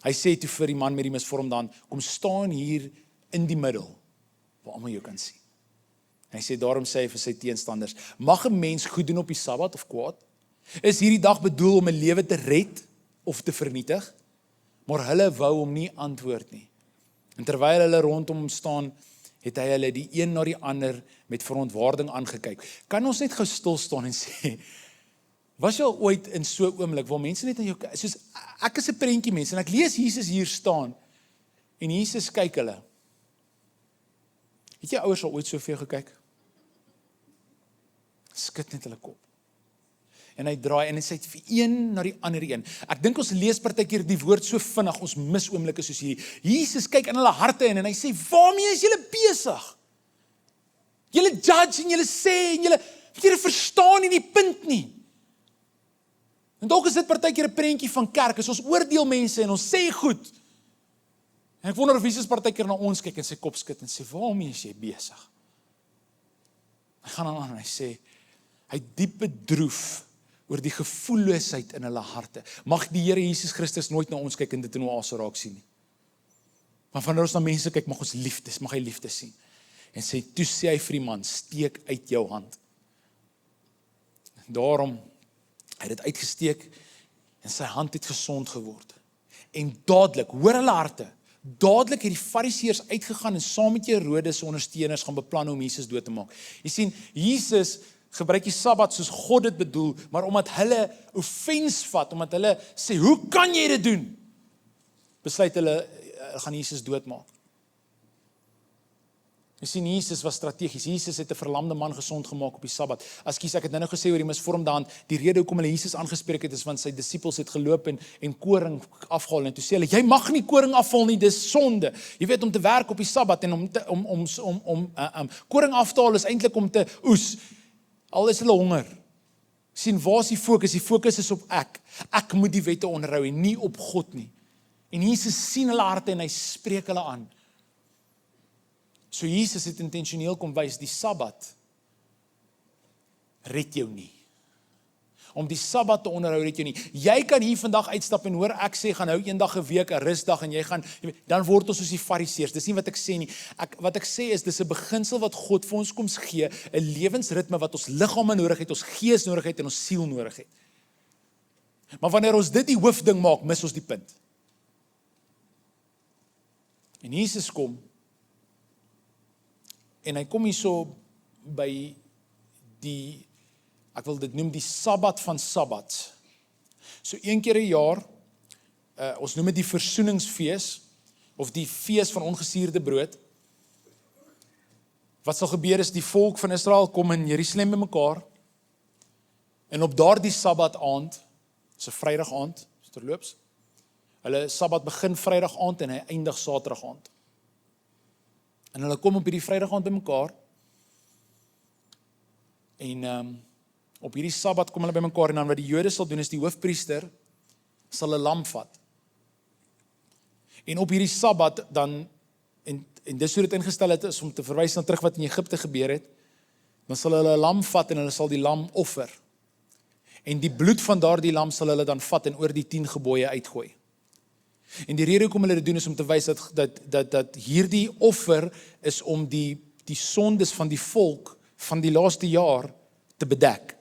Hy sê toe vir die man met die misvormde hand, kom staan hier in die middel, waar almal jou kan sien. Hy sê, daarom sê hy vir sy teenstanders, mag 'n mens goed doen op die Sabbat of kwaad? Is hierdie dag bedoel om 'n lewe te red of te vernietig? Maar hulle wou hom nie antwoord nie. En terwyl hulle rondom hom staan, het hy hulle die een na die ander met verontwaardiging aangekyk. Kan ons net gou stil staan en sê, was jy al ooit in so 'n oomblik waar mense net aan jou kyk, soos ek is 'n prentjie mens en ek lees Jesus hier staan en Jesus kyk hulle. Het jy ouers al ooit so vir jou gekyk? Skud net hulle kop. En hy draai en hy sê vir een na die ander een. Ek dink ons lees partykeer die woord so vinnig, ons mis oomblikke soos hierdie. Jesus kyk in hulle harte in en hy sê, waarmee is julle besig? Julle judge en julle sê en julle verstaan nie die punt nie. En dalk is dit partykeer 'n prentjie van kerk, as ons oordeel mense en ons sê goed. En ek wonder of Jesus partykeer na ons kyk en sy kop skud en sê, waarmee is jy besig? Hy gaan aan en hy sê, hy diep bedroef oor die gevoelloosheid in hulle harte. Mag die Here Jesus Christus nooit na ons kyk en dit in oase raak sien nie. Maar wanneer ons na mense kyk, mag hy liefde sien. En sê, toe sê hy vir die man, steek uit jou hand. En daarom, hy het dit uitgesteek en sy hand het gesond geword. En dadelik, hoor hulle harte, dadelik het die Fariseërs uitgegaan en saam met Herodes se ondersteuners gaan beplan om Jesus dood te maak. Jy sien, Jesus gebruik die Sabbat soos God dit bedoel, maar omdat hulle offens vat, omdat hulle sê, hoe kan jy dit doen? Besluit hulle gaan Jesus doodmaak. Jy sien, Jesus was strategies. Jesus het 'n verlamde man gesond gemaak op die Sabbat. Ekskuus, ek het nou gesê oor die misvormde hand. Die rede hoekom hulle Jesus aangespreek het is want sy disippels het geloop en koring afgehaal en toe sê hulle, jy mag nie koring afhaal nie, dis sonde. Jy weet, om te werk op die Sabbat en om koring af te haal is eintlik om te oes. Al is hulle honger. Sien, waar is die fokus? Die fokus is op ek. Ek moet die wette onderhou en nie op God nie. En Jesus sien hulle harte en hy spreek hulle aan. So Jesus het intentioneel kom wys, die Sabbat red jou nie. Om die Sabbat te onderhou red jou nie. Jy kan hier vandag uitstap en hoor ek sê, gaan hou eendag 'n week 'n rusdag en jy gaan, dan word ons soos die Fariseërs. Dis nie wat ek sê nie. Wat ek sê is, dis 'n beginsel wat God vir ons kom gee, 'n lewensritme wat ons liggame nodig het, ons gees nodig het en ons siel nodig het. Maar wanneer ons dit die hoofding maak, mis ons die punt. En Jesus kom, en hy kom hierso by die, ek wil dit noem die Sabbat van Sabbats. So een keer 'n jaar, ons noem dit die versoeningsfees, of die fees van ongesuurde brood. Wat sal gebeur is, die volk van Israel kom in Jerusalem bymekaar, en op daardie Sabbat aand, dis 'n Vrydag aand, terloops, hulle Sabbat begin Vrydag aand en hy eindig Saterdag aand. En hulle kom op hierdie Vrydag aand bymekaar, en op hierdie Sabbat kom hulle bymekaar, en dan wat die Jode sal doen is, die hoofpriester sal 'n lam vat. En op hierdie Sabbat dan, en dis hoe dit ingestel het is, om te verwys na terug wat in Egipte gebeur het, dan sal hulle 'n lam vat en hulle sal die lam offer. En die bloed van daardie lam sal hulle dan vat en oor die 10 gebooie uitgooi. En die rede hoekom hulle dit doen is om te wys dat hierdie offer is om die sondes van die volk van die laaste jaar te bedek.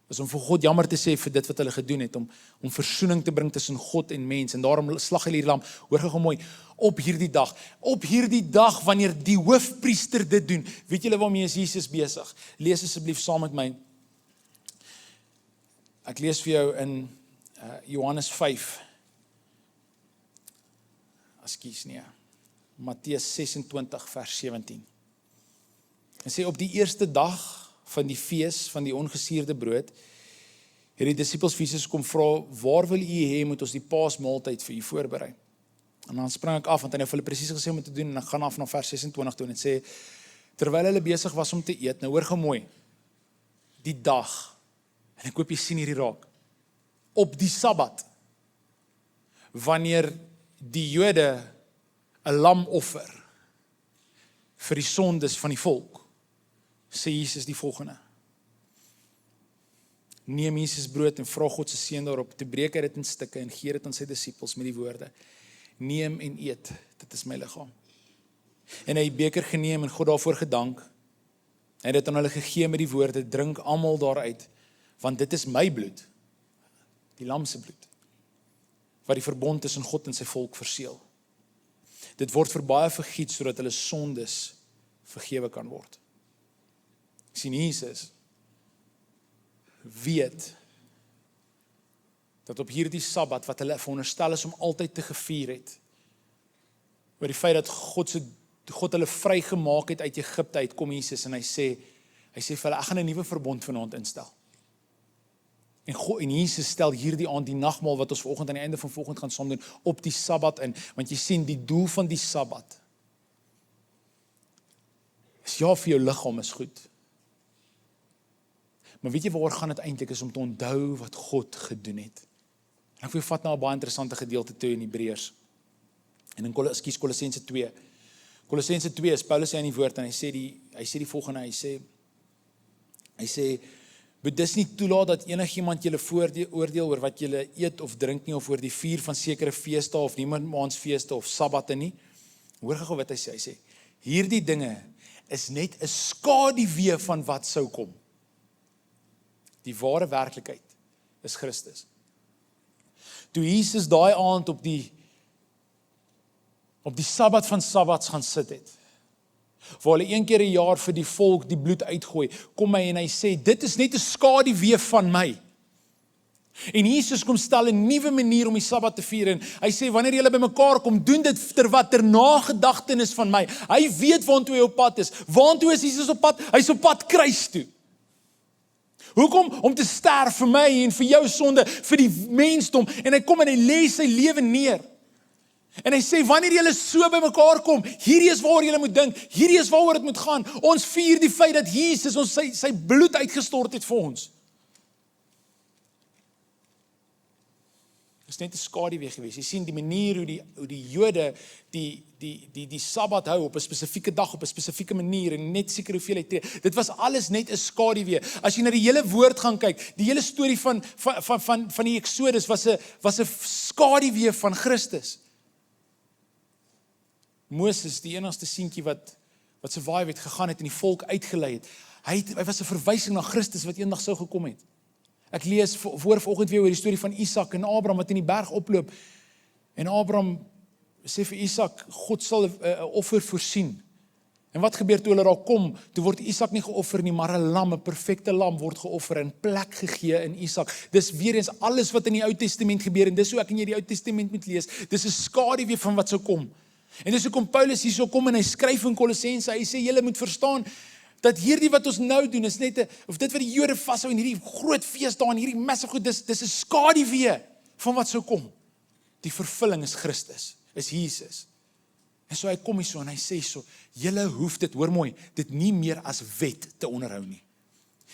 is om vir God jammer te sê vir dit wat hulle gedoen het, om versoening te bring tussen God en mens, en daarom slag hulle hierdie lam, hoor gou mooi, op hierdie dag, wanneer die hoofpriester dit doen, weet julle waarmee is Jesus besig? Lees asseblief saam met my, ek lees vir jou in Johannes 5, Matteus 26 vers 17, en sê, op die eerste dag van die fees van die ongesuurde brood, het die disippels vir Jesus kom vra, waar wil u hê, moet ons die paasmaaltyd vir u voorberei? En dan spring ek af, want hy het hulle presies gesê om te doen, en ek gaan af na vers 26 toe, en het sê, terwyl hulle besig was om te eet, nou hoor gou mooi, die dag, en ek hoop jy sien hierdie raak, op die Sabbat, wanneer die Jode 'n lam offer vir die sondes van die volk, sê Jesus die volgende, neem Jesus brood en vra God se seën daarop, toe breek hy dit in stukke en gee dit aan sy disippels met die woorde, neem en eet, dit is my liggaam. En hy het die beker geneem en God daarvoor gedank, hy het dit aan hulle gegee met die woorde, drink almal daaruit, want dit is my bloed, die lam se bloed, wat die verbond tussen God en sy volk verseël. Dit word vir baie vergiet, sodat hulle sondes vergewe kan word. Sien, Jesus weet dat op hierdie Sabbat, wat hulle veronderstel is om altyd te gevier het, oor die feit dat God hulle vrygemaak het uit Egipte uit, kom Jesus en hy sê vir hulle, ek gaan 'n nuwe verbond vanaand instel. En Jesus stel hierdie aand die nagmaal wat ons vanoggend aan die einde van vanoggend gaan saam doen, op die Sabbat in, want jy sien, die doel van die Sabbat is ja, vir jou liggaam is goed. Maar weet jy waaroor gaan dit eintlik, is om te onthou wat God gedoen het. En ek wil vat na 'n baie interessante gedeelte toe in Hebreërs. En in Kolossense 2. Kolossense 2 is Paulus aan die woord en hy sê die volgende, hy sê, moet dis nie toelaat dat enigiemand julle oordeel oor wat julle eet of drink nie, of oor die vier van sekere feeste of niemandmaansfeeste of sabbate nie. Hoor gou wat hy sê, hierdie dinge is net 'n skaduwee van wat sou kom. Die ware werklikheid is Christus. Toe Jesus daai aand op die Sabbat van Sabbats gaan sit het, waar hulle een keer 'n jaar vir die volk die bloed uitgooi, kom hy en hy sê, dit is net 'n skaduwee van my. En Jesus kom stel 'n nuwe manier om die Sabbat te vier, en hy sê, wanneer julle bymekaar kom, doen dit ter nagedagtenis van my. Hy weet waantoe hy op pad is. Waantoe is Jesus op pad? Hy's op pad kruis toe. Hoekom? Om te sterf vir my en vir jou sonde, vir die mensdom, en hy kom en hy lê sy lewe neer. En hy sê, wanneer julle so by mekaar kom, hierdie is waaroor julle moet dink, hierdie is waaroor dit moet gaan. Ons vier die feit dat Jesus ons sy bloed uitgestort het vir ons. Dit is net 'n skaduwee gewees. Jy sien die manier hoe die Jode die Sabbat hou op 'n spesifieke dag, op 'n spesifieke manier, en net seker hoeveelheid tyd. Dit was alles net 'n skaduwee. As jy na die hele woord gaan kyk, die hele storie van die Exodus was 'n skaduwee van Christus. Moses, die enigste seentjie wat survive het, gegaan het en die volk uitgelei het. Hy was 'n verwysing na Christus wat eendag sou gekom het. Ek lees vanoggend weer oor die storie van Isak en Abraham wat in die berg oploop. En Abraham sê vir Isak, God sal 'n offer voorsien. En wat gebeur toe hulle daar kom? Toe word Isak nie geoffer nie, maar 'n lam, 'n perfekte lam word geoffer en plek gegee in Isak. Dis weer eens alles wat in die Ou Testament gebeur, en dis hoe ek en jy die Ou Testament moet lees. Dis 'n skaduwee van wat sou kom. En dis hoekom Paulus hierso kom en hy skryf in Kolossense, hy sê, julle moet verstaan, dat hierdie wat ons nou doen, is net of dit wat die Jode vashou in hierdie groot feesdae en hierdie massive goed, dis 'n skaduwee van wat sou kom. Die vervulling is Christus, is Jesus. En so hy kom hierso en hy sê so, julle hoef dit, hoor mooi, dit nie meer as wet te onderhou nie.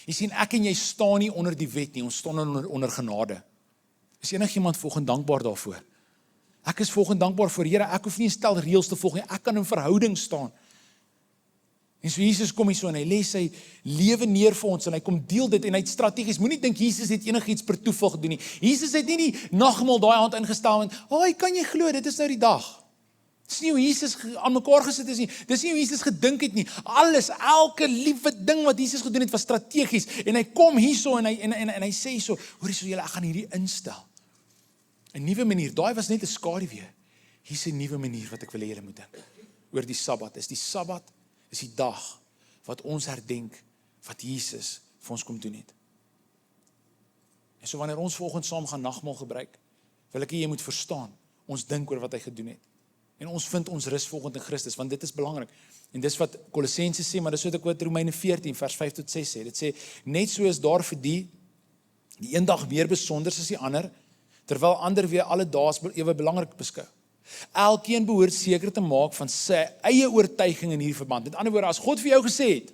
Jy sien, ek en jy staan nie onder die wet nie, ons staan onder genade. Is enigiemand vanoggend dankbaar daarvoor? Ek is vanoggend dankbaar vir Here, ek hoef nie 'n stel reëls te volg nie, ek kan in verhouding staan. En so Jesus kom hier so en hy lê sy lewe neer vir ons en hy kom deel dit en hy het strategies. Moenie dink Jesus het enigiets per toeval gedoen nie. Jesus het nie die nagmaal daai aand ingestel en, "Ag, kan jy glo, dit is nou die dag." Dis nie hoe Jesus aan mekaar gesit is nie. Dis nie hoe Jesus gedink het nie. Alles, elke liewe ding wat Jesus gedoen het was strategies. En hy kom hierso en hy sê hierso, hoor hierso julle, ek gaan hierdie instel. 'n Nuwe manier. Daai was net 'n skaduwee. Hier's 'n nuwe manier wat ek wil hê julle moet dink. Oor die Sabbat. Die Sabbat is die dag wat ons herdenk wat Jesus vir ons kom doen het. En so wanneer ons vanoggend saam gaan nagmaal gebruik, wil ek hê jy moet verstaan, ons dink oor wat hy gedoen het. En ons vind ons rus volgens in Christus, want dit is belangrik. En dis wat Kolossense sê, maar dis wat ek wat Romeine 14 vers 5 tot 6 sê. Dit sê, net so is daar vir die een dag meer besonder as die ander, terwyl ander weer alledaags ewe belangrik beskou. Elkeen behoort seker te maak van sy eie oortuiging in hierdie verband. Met ander woorde, as God vir jou gesê het,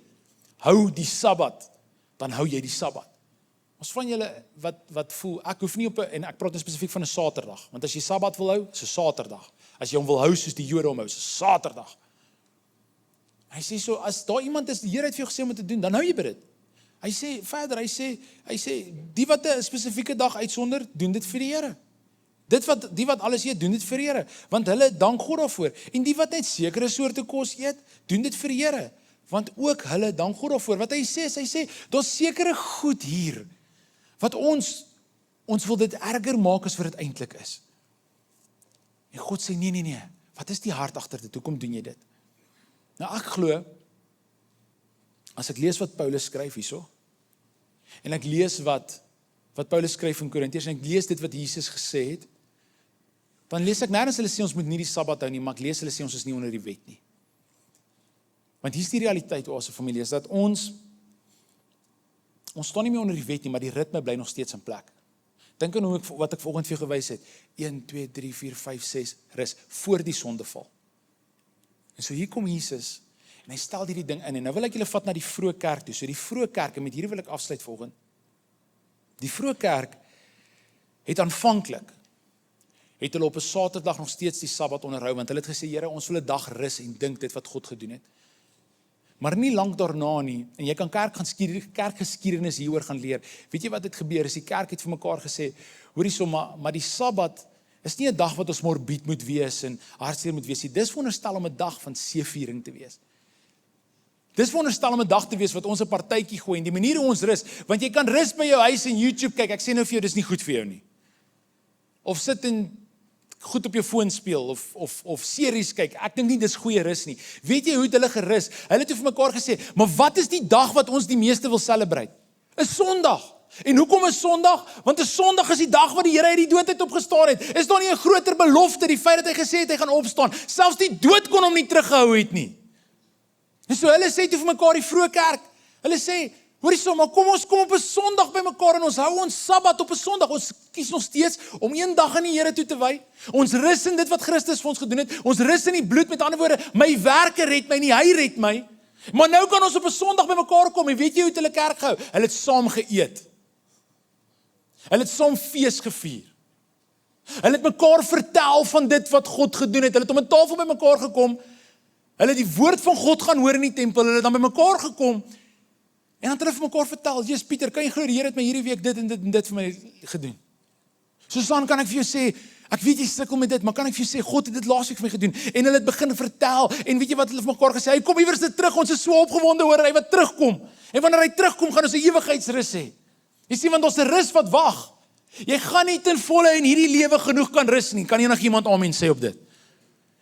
hou die Sabbat, dan hou jy die Sabbat. Ons van julle wat voel, ek hoef nie en ek praat spesifiek van 'n Saterdag, want as jy Sabbat wil hou, is 'n Saterdag. As jy hom wil hou soos die Jode hom hou, is 'n Saterdag. Hy sê so, as daar iemand is, die Here het vir jou gesê om te doen, dan hou jy by dit. Hy sê verder, hy sê die wat 'n spesifieke dag uitsonder, doen dit vir die Here. Die wat alles eet, doen dit vir die Here, want hulle dank God daarvoor. En die wat net sekere soorte kos eet, doen dit vir die Here, want ook hulle dank God daarvoor. Wat hy sê, daar's sekere goed hier wat ons wil dit erger maak as wat dit eintlik is. En God sê nee. Wat is die hart agter dit? Hoekom doen jy dit? Nou ek glo, as ek lees wat Paulus skryf hierso, en ek lees wat Paulus skryf in Korintiërs, en ek lees dit wat Jesus gesê het, dan lees ek nêrens hulle sê ons moet nie die Sabbat hou nie, maar ek lees hulle sê ons is nie onder die wet nie. Want hier is die realiteit oor ons familie, is dat ons staan nie meer onder die wet nie, maar die ritme bly nog steeds in plek. Dink aan wat ek vanoggend vir jou gewys het, 1, 2, 3, 4, 5, 6, rus, voor die sondeval. En so hier kom Jesus, en hy stel hierdie ding in, en nou wil ek julle vat na die vroeë kerk toe. So die vroeë kerk, en met hierdie wil ek afsluit volgende. Die vroeë kerk het aanvanklik, het hulle op 'n Saterdag nog steeds die Sabbat onderhou, want hulle het gesê, Here, ons wil 'n dag rus en dink dit wat God gedoen het. Maar nie lank daarna nie, en jy kan kerkgeskiedenis hieroor gaan leer. Weet jy wat het gebeur is, die kerk het vir mekaar gesê, hoor hierso, maar die Sabbat is nie 'n dag wat ons morbied moet wees en hartseer moet wees nie. Dis veronderstel om 'n dag van seëviering te wees. Dis veronderstel om 'n dag te wees wat ons 'n partytjie gooi en die manier hoe ons rus, want jy kan rus by jou huis en YouTube kyk. Ek sê nou vir jou, dis nie goed vir jou nie. Of sit en goed op jou foon speel of series kyk. Ek dink nie dis goeie rus nie. Weet jy hoe het hulle gerus? Hulle het vir mekaar gesê, maar wat is die dag wat ons die meeste wil celebrate? 'n Sondag. En hoekom 'n Sondag? Want 'n Sondag is die dag wat die Here uit die dood uit opgestaan het. Is daar nie 'n groter belofte, die feit dat hy gesê het hy gaan opstaan? Selfs die dood kon hom nie teruggehou het nie. En so hulle sê toe vir mekaar, die vroeë kerk, hulle sê, hoor hierso, maar kom ons kom op 'n Sondag by mekaar en ons hou ons Sabbat op 'n Sondag. Ons kies nog steeds om een dag aan die Here toe te wy. Ons rus in dit wat Christus vir ons gedoen het. Ons rus in die bloed, met ander woorde, my werke red my nie, hy red my. Maar nou kan ons op 'n Sondag by mekaar kom en weet jy hoe het hulle kerk gehou? Hulle het saam geëet. Hulle het saam fees gevier. Hulle het mekaar vertel van dit wat God gedoen het. Hulle het om 'n tafel by mekaar gekom. Hulle het die woord van God gaan hoor in die tempel. Hulle het dan by mekaar gekom. En dan het hulle vir mekaar vertel, Jesus Pieter, kan jy glo die Here het my hierdie week dit en dit vir my gedoen. Susan, kan ek vir jou sê, ek weet jy sukkel met dit, maar kan ek vir jou sê, God het dit laasweek vir my gedoen. En hulle het begin vertel, en weet jy wat hulle vir mekaar gesê, hy kom iewers terug, ons is so opgewonde oor hy wat terugkom. En wanneer hy terugkom, gaan ons 'n ewigheidsrus hê. Jy sien, want ons 'n rus wat wag. Jy gaan nie ten volle in hierdie lewe genoeg kan rus nie. Kan enigiemand amen sê op dit?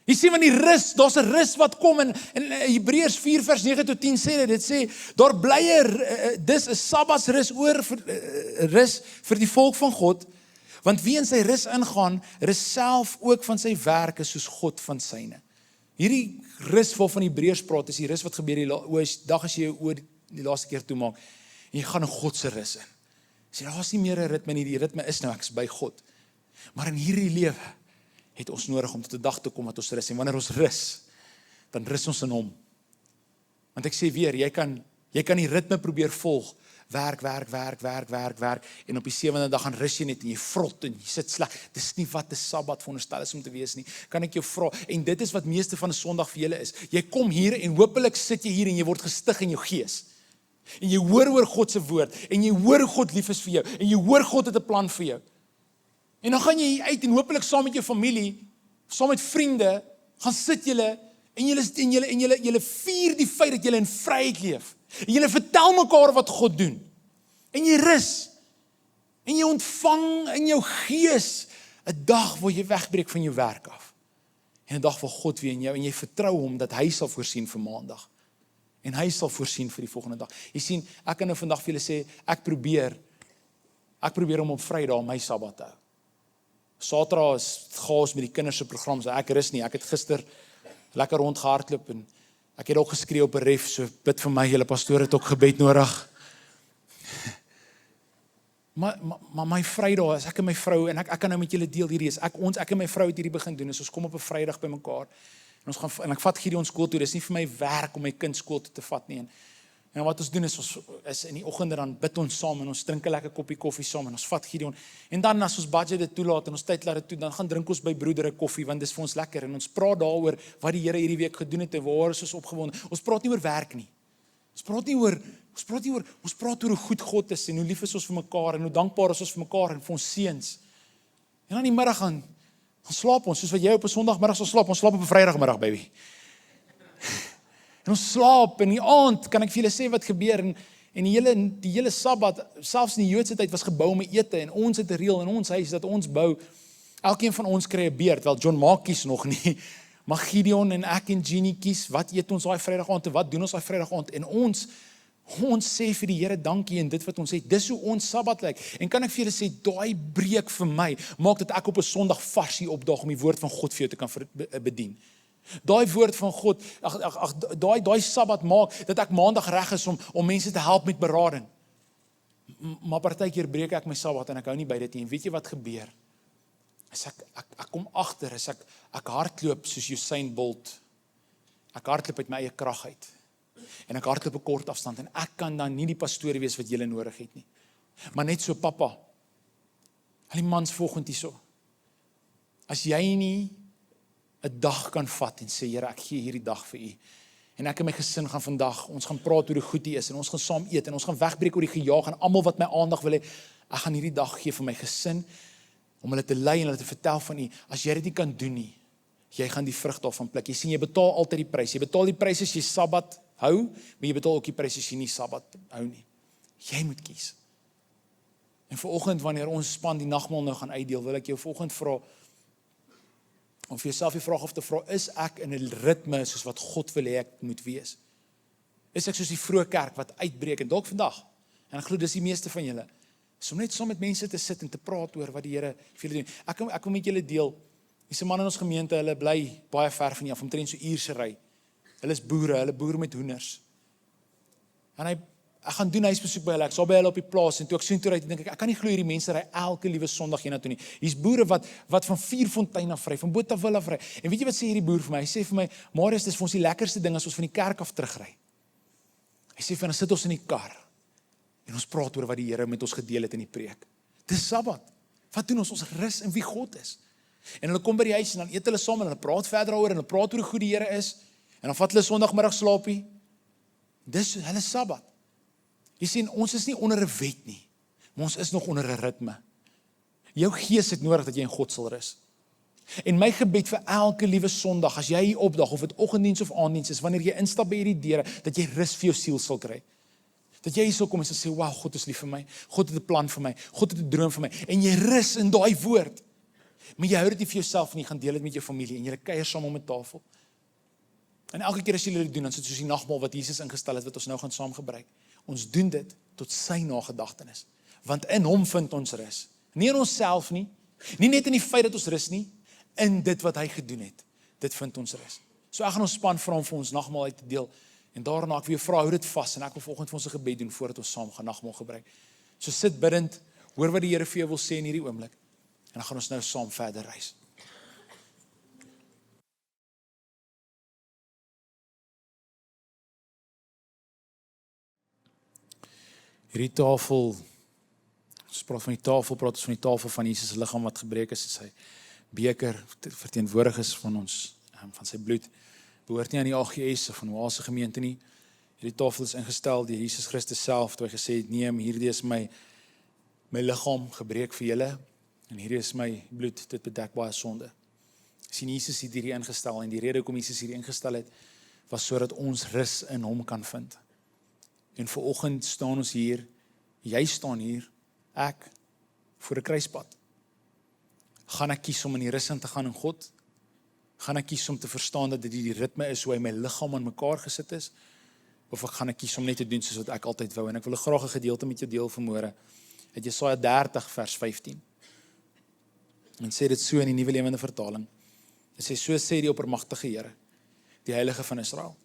Jy sien, want die rus, daar's 'n rus wat kom, en Hebreërs 4 vers 9 tot 10 sê dit sê, daar bly dis 'n Sabbatsrus oor rus vir die volk van God, want wie in sy rus ingaan, rus self ook van sy werke soos God van syne. Hierdie rus waarvan Hebreërs praat, is die rus wat gebeur die dag as jy oor die laaste keer toemaak, en jy gaan in God se rus in. Sê, daar is nie meer 'n ritme nie, die ritme is nou, ek is by God. Maar in hierdie lewe het ons nodig om tot 'n dag te kom wat ons rus. En wanneer ons rus, dan rus ons in hom. Want ek sê weer, jy kan die ritme probeer volg. Werk, en op die 7de dag gaan rus jy net, en jy vrot, en jy sit sleg. Dis nie wat 'n Sabbat veronderstel is om te wees nie. Kan ek jou vra, en dit is wat meeste van 'n Sondag vir julle is. Jy kom hier, en hopelik sit jy hier, en jy word gestig in jou gees. En jy hoor oor God se woord, en jy hoor hoe God lief is vir jou, en jy hoor God het 'n plan vir jou. En dan gaan jy uit en hopelik saam met jou familie, saam met vriende, Gaan sit julle en julle vier die feit dat julle in vryheid leef. En julle vertel mekaar wat God doen. En jy rus. En jy ontvang in jou gees 'n dag waar jy wegbreek van jou werk af. En 'n dag waar God weer in jou en jy vertrou hom dat hy sal voorsien vir maandag. En hy sal voorsien vir die volgende dag. Jy sien, ek kan nou vandag vir julle sê, ek probeer om op Vrydag my Sabbat te hou. Saterdag is chaos met die kinders se program, so ek rus nie. Ek het gister lekker rondgehardloop en ek het ook geskree op 'n ref, so bid vir my, julle pastoor het ook gebed nodig. Maar my Vrydag is ek en my vrou en ek kan nou met julle deel hierdie is ek en my vrou het hierdie begin doen. Ons kom op 'n Vrydag by mekaar en ons gaan en ek vat Gideon skool toe. Dis nie vir my werk om my kind skool toe te vat nie. En wat ons doen is in die oggende dan bid ons saam en ons drink 'n lekker koppie koffie saam en ons vat Gideon. En dan as ons budget dit toelaat en ons tyd laat dit toe, dan gaan drink ons by broeder 'n koffie want dis vir ons lekker en ons praat daaroor wat die Here hierdie week gedoen het en waar is ons opgewonde. Ons praat nie oor werk nie. Ons praat oor hoe goed God is en hoe lief is ons vir mekaar en hoe dankbaar is ons vir mekaar en vir ons seuns. En dan die middag gaan slaap ons, soos wat jy op 'n Sondagmiddag sal slaap, ons slaap op 'n Vrydagmiddag, baby. En ons slaap en die aand kan ek vir julle sê wat gebeur en die hele Sabbat, selfs in die Joodse tyd was gebou om ete en ons het 'n reël in ons huis dat ons bou. Elkeen van ons kry 'n beerd, wel John Mark kies nog nie. Maar Gideon en ek en Jeannie kies, wat eet ons daai Vrydag aand en wat doen ons daai Vrydag aand? En ons sê vir die Here dankie en dit wat ons het, dis hoe ons Sabbat lyk. En kan ek vir julle sê, daai breek vir my, maak dat ek op 'n Sondag vars hier opdaag om die woord van God vir jou te kan bedien. Daai woord van God, daai Sabbat maak dat ek Maandag reg is om mense te help met berading. Maar partykeer breek ek my Sabbat en ek hou nie by dit nie. En weet jy wat gebeur? As ek kom agter, as ek hardloop soos Usain Bolt. Ek hardloop uit my eie krag uit. En ek hardloop 'n kort afstand en ek kan dan nie die pastoor wees wat julle nodig het nie. Maar net so pappa. Al die mans volgend hierso. As jy nie 'n dag kan vat en sê Here, ek gee hierdie dag vir U. En ek en my gesin gaan vandag, ons gaan praat oor hoe goed U is en ons gaan saam eet en ons gaan wegbreek oor die gejaag en almal wat my aandag wil hê. Ek gaan hierdie dag gee vir my gesin om hulle te lei en hulle te vertel van U. As jy dit nie kan doen nie, jy gaan die vrug daarvan pluk. Jy sien, jy betaal altyd die prys. Jy betaal die prys as jy Sabbat hou, maar jy betaal ook die prys as jy nie Sabbat hou nie. Jy moet kies. En vanoggend wanneer ons span die nagmaal nou gaan uitdeel, wil ek jou vanoggend vra om vir jouself die vraag af te vra, is ek in 'n ritme soos wat God wil hê ek moet wees? Is ek soos die vroeë kerk wat uitbreek en dalk vandag, en ek glo dis die meeste van julle, is om net saam met mense te sit en te praat oor wat die Here vir julle doen. Ek wil met julle deel, hier's 'n man in ons gemeente, hulle bly baie ver van hier af, omtrent so uur se ry. Hulle is boere, hulle boer met hoenders. En ek gaan doen huisbesoek by hulle, ek sal by hulle op die plaas, en toe ek sien toe ry, dink ek kan nie glo hierdie mense ry elke liewe Sondag hiernatoe nie. Hier's boere wat van Vierfontein af ry, van Botawil af ry. En weet jy wat sê hierdie boer vir my? Hy sê vir my, Marius, dis vir ons die lekkerste ding as ons van die kerk af terugry. Hy sê vir ons, sit ons in die kar en ons praat oor wat die Here met ons gedeel het in die preek. Dis Sabbat. Wat doen ons? Ons rus in wie God is. En hulle kom by die huis en dan eet hulle saam en hulle praat verder daaroor en hulle praat oor hoe goed die Here is. En dan vat hulle Sondagmiddag slaapie. Dis hulle Sabbat. Jy sien, ons is nie onder 'n wet nie, maar ons is nog onder 'n ritme. Jou gees het nodig dat jy in God sal rus. En my gebed vir elke liewe Sondag, as jy hier opdag, of dit oggenddiens of aanddiens is, wanneer jy instap by hierdie deure, dat jy rus vir jou siel sal kry. Dat jy hier sal kom en sê, wow, God is lief vir my, God het 'n plan vir my, God het 'n droom vir my, en jy rus in daai woord. Maar jy hou dit nie vir jouself nie, jy gaan deel dit met jou familie, en jy kuier saam om 'n tafel. En elke keer as jy dit doen, dan is dit soos die nagmaal wat Jesus ingestel het, wat ons nou gaan saam gebruik. Ons doen dit tot sy nagedagtenis. Want in hom vind ons rus. Nie in onsself nie, nie net in die feit dat ons rus nie, in dit wat hy gedoen het. Dit vind ons rus. So ek gaan ons span vra om vir ons nagmaal uit te deel. En daarna ek wil jou vra, hou dit vas, en ek wil vanoggend vir ons 'n gebed doen voordat ons saam gaan nagmaal gebruik. So sit bidtend, hoor wat die Here vir jou wil sê in hierdie oomblik. En dan gaan ons nou saam verder reis. Hierdie tafel, ons praat van die tafel, praat ons van die tafel van Jesus se liggaam wat gebreek is, sy beker verteenwoordig is van ons, van sy bloed, behoort nie aan die AGS of van Oase gemeente nie. Hierdie tafel is ingestel deur Jesus Christus self, toe hy gesê het, neem, hierdie is my liggaam gebreek vir julle, en hierdie is my bloed, dit bedek baie sonde. sien Jesus het hierdie ingestel, en die rede hoekom Jesus hierdie ingestel het, was sodat ons rus in hom kan vind. En vanoggend staan ons hier, jy staan hier, ek, voor 'n kruispad. Gaan ek kies om in die rus in te gaan in God? Gaan ek kies om te verstaan dat dit die ritme is hoe hy my liggaam aan mekaar gesit is? Of gaan ek kies om net te doen soos wat ek altyd wou? En ek wil graag 'n gedeelte met jou deel vanmôre uit Jesaja 30 vers 15. En sê dit so in die Nuwe Lewende Vertaling. Dit sê, so sê die oppermagtige Here, die Heilige van Israel.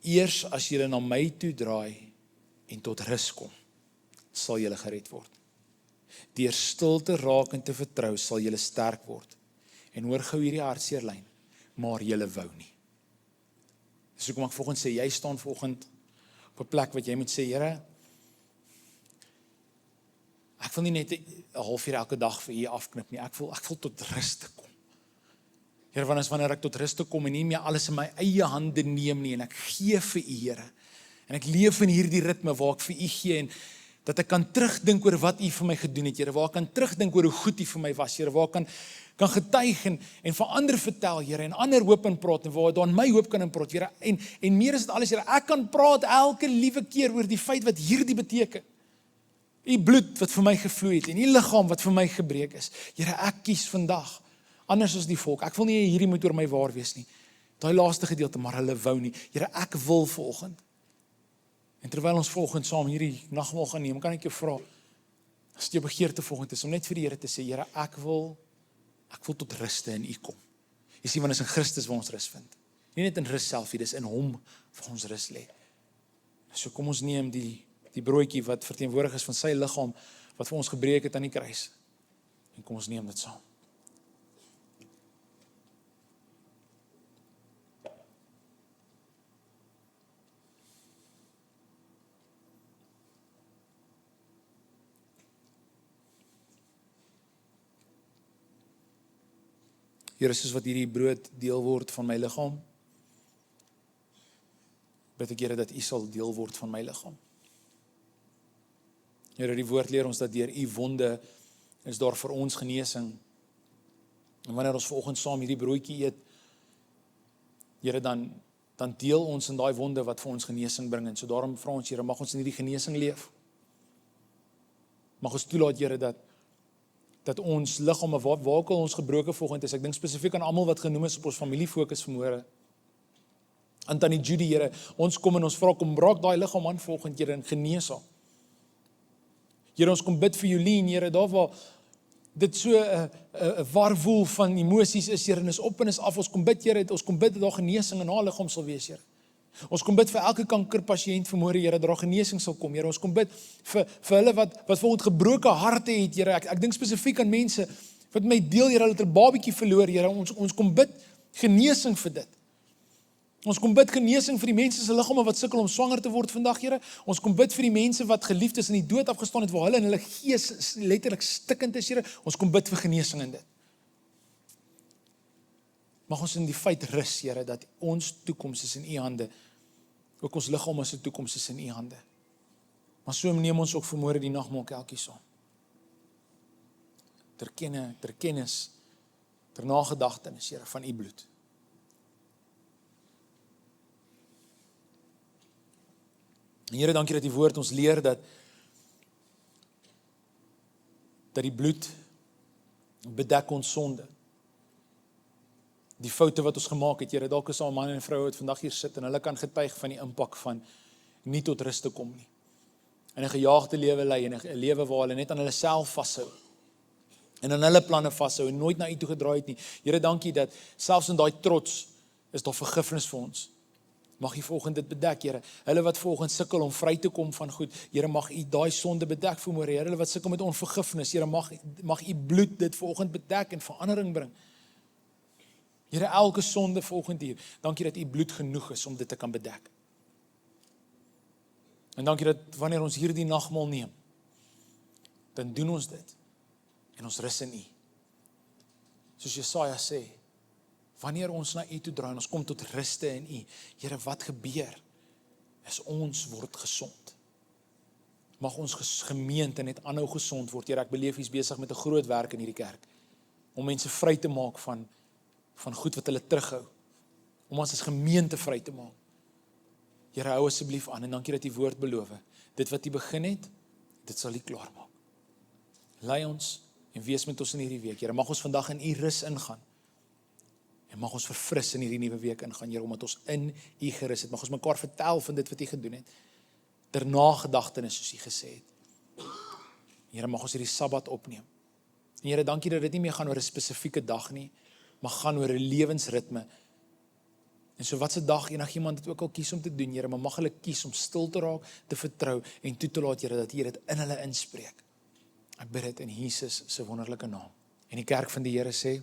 Eers as julle na my toe draai en tot rus kom, sal julle gered word. Deur stil te raak en te vertrou sal julle sterk word. En hoor gou hierdie hartseerlyn, maar julle wou nie. Dis hoekom ek vanoggend sê, jy staan vanoggend op 'n plek wat jy moet sê, Here, ek wil nie net 'n halfuur elke dag vir U afknip nie. Ek wil tot rus te kom. Here, wanneer ek tot rus te kom en nie meer alles in my eie hande neem nie, en ek gee vir U, Here. En ek leef in hierdie ritme waar ek vir U gee, en dat ek kan terugdink oor wat U vir my gedoen het, Here, waar ek kan terugdink oor hoe goed U vir my was, Here, waar ek kan getuig en vir ander vertel, Here, en ander hoop in praat, en waar daar in my hoop kan in praat, Here, en meer as dit alles, Here, ek kan praat elke liewe keer oor die feit wat hierdie beteken. U bloed wat vir my gevloei het, en U liggaam wat vir my gebreek is. Here, ek kies vandag, anders as die volk, ek wil nie hierdie moet oor my waar wees nie, daai laaste gedeelte, maar hulle wou nie. Here, ek wil vanoggend. En terwyl ons vanoggend saam hierdie nagmaal gaan neem, kan ek jou vra, as jou begeerte vanoggend is, om net vir die Here te sê, Here, ek wil tot ruste in U kom. Jy sien, want is in Christus waar ons rus vind. Nie net in rus self, dis in hom waar ons rus lê. So kom ons neem die broodjie wat verteenwoordig is van sy liggaam, wat vir ons gebreek het aan die kruis. En kom ons neem dit saam. Here, soos wat hierdie brood deel word van my liggaam, bid ek, Here, dat U sal deel word van my liggaam. Here, die woord leer ons dat deur U wonde is daar vir ons genesing. En wanneer ons vanoggend saam hierdie broodjie eet, Here, dan deel ons in daai wonde wat vir ons genesing bring. En so daarom vra ons, Here, mag ons in hierdie genesing leef. Mag ons toelaat, Here, dat ons liggame, waar ook al ons gebroke vanoggend is, ek dink spesifiek aan almal wat genoem is op ons familiefokus vanmôre. aan Tannie Judy, Here, ons kom en ons vra, kom raak daai liggaam aan volgende, Here, en genees haar. Here, ons kom bid vir Jolien, Here, daar waar dit so 'n warwoel van emosies is, Here, en is op en is af, ons kom bid, Here, ons kom bid dat daar genesing in haar liggaam sal wees, Here. Ons kom bid vir elke kankerpasiënt vanmôre, Here, dat daar genesing sal kom, Here. Ons kom bid vir hulle wat volgens gebroke harte het, Here. Ek dink spesifiek aan mense wat my deel, Here, hulle het 'n babatjie verloor, Here. Ons kom bid genesing vir dit. Ons kom bid genesing vir die mense se liggame wat sukkel om swanger te word vandag, Here. Ons kom bid vir die mense wat geliefdes in die dood afgestaan het, waar hulle in hulle gees letterlik stikkend is, Here. Ons kom bid vir genesing in dit. Mag ons in die feit rus, Here, dat ons toekoms is in U hande. Ook ons liggame se toekoms is in U hande. Maar so neem ons ook vanmôre die nagmaal elkeen saam. Ter kennis, ter nagedagtenis, Here, van U bloed. En Here, dankie dat die woord ons leer dat die bloed bedek ons sonde. Die foute wat ons gemaak het, Here, dalk is daar manne en vroue wat vandag hier sit en hulle kan getuig van die impak van nie tot rus te kom nie. En 'n gejaagde lewe lei en 'n lewe waar hulle net aan hulle self vashou. En aan hulle planne vashou en nooit na U toe gedraai het nie. Here, dankie dat selfs in daai trots is daar vergifnis vir ons. Mag U volgens dit bedek, Here. Hulle wat volgens sukkel om vry te kom van goed, Here, mag U daai sonde bedek vanmôre, Here. Hulle wat sukkel met onvergifnis, Here, mag U bloed dit volgens bedek en verandering bring. Here, elke sonde volgend hier, dankie dat U bloed genoeg is om dit te kan bedek. En dankie dat wanneer ons hierdie nagmaal neem, dan doen ons dit en ons rus in U. Soos Jesaja sê, wanneer ons na U toe draai en ons kom tot ruste in U, Here, wat gebeur? Is ons word gesond. Mag ons gemeente net aanhou gesond word. Here, ek beleef U is besig met 'n groot werk in hierdie kerk, om mense vry te maak van van goed wat hulle terughou, om ons as gemeente vry te maak. Here, hou asseblief aan en dankie dat U woord beloof. Dit wat U begin het, dit sal U klaar maak. Lei ons en wees met ons in hierdie week. Here, mag ons vandag in U rus ingaan. En mag ons verfris in hierdie nuwe week ingaan, Here, omdat ons in U gerus het. Mag ons mekaar vertel van dit wat U gedoen het. Ter nagedagtenis, soos U gesê het. Here, mag ons hierdie Sabbat opneem. En Here, dankie dat dit nie meer gaan oor 'n spesifieke dag nie, maar gaan oor 'n lewensritme. En so wat se dag enigiemand dit ook al kies om te doen, Here, maar mag hulle kies om stil te raak, te vertrou en toe te laat, Here, dat U dit in hulle inspreek. Ek bid dit in Jesus se wonderlike naam. En die kerk van die Here sê,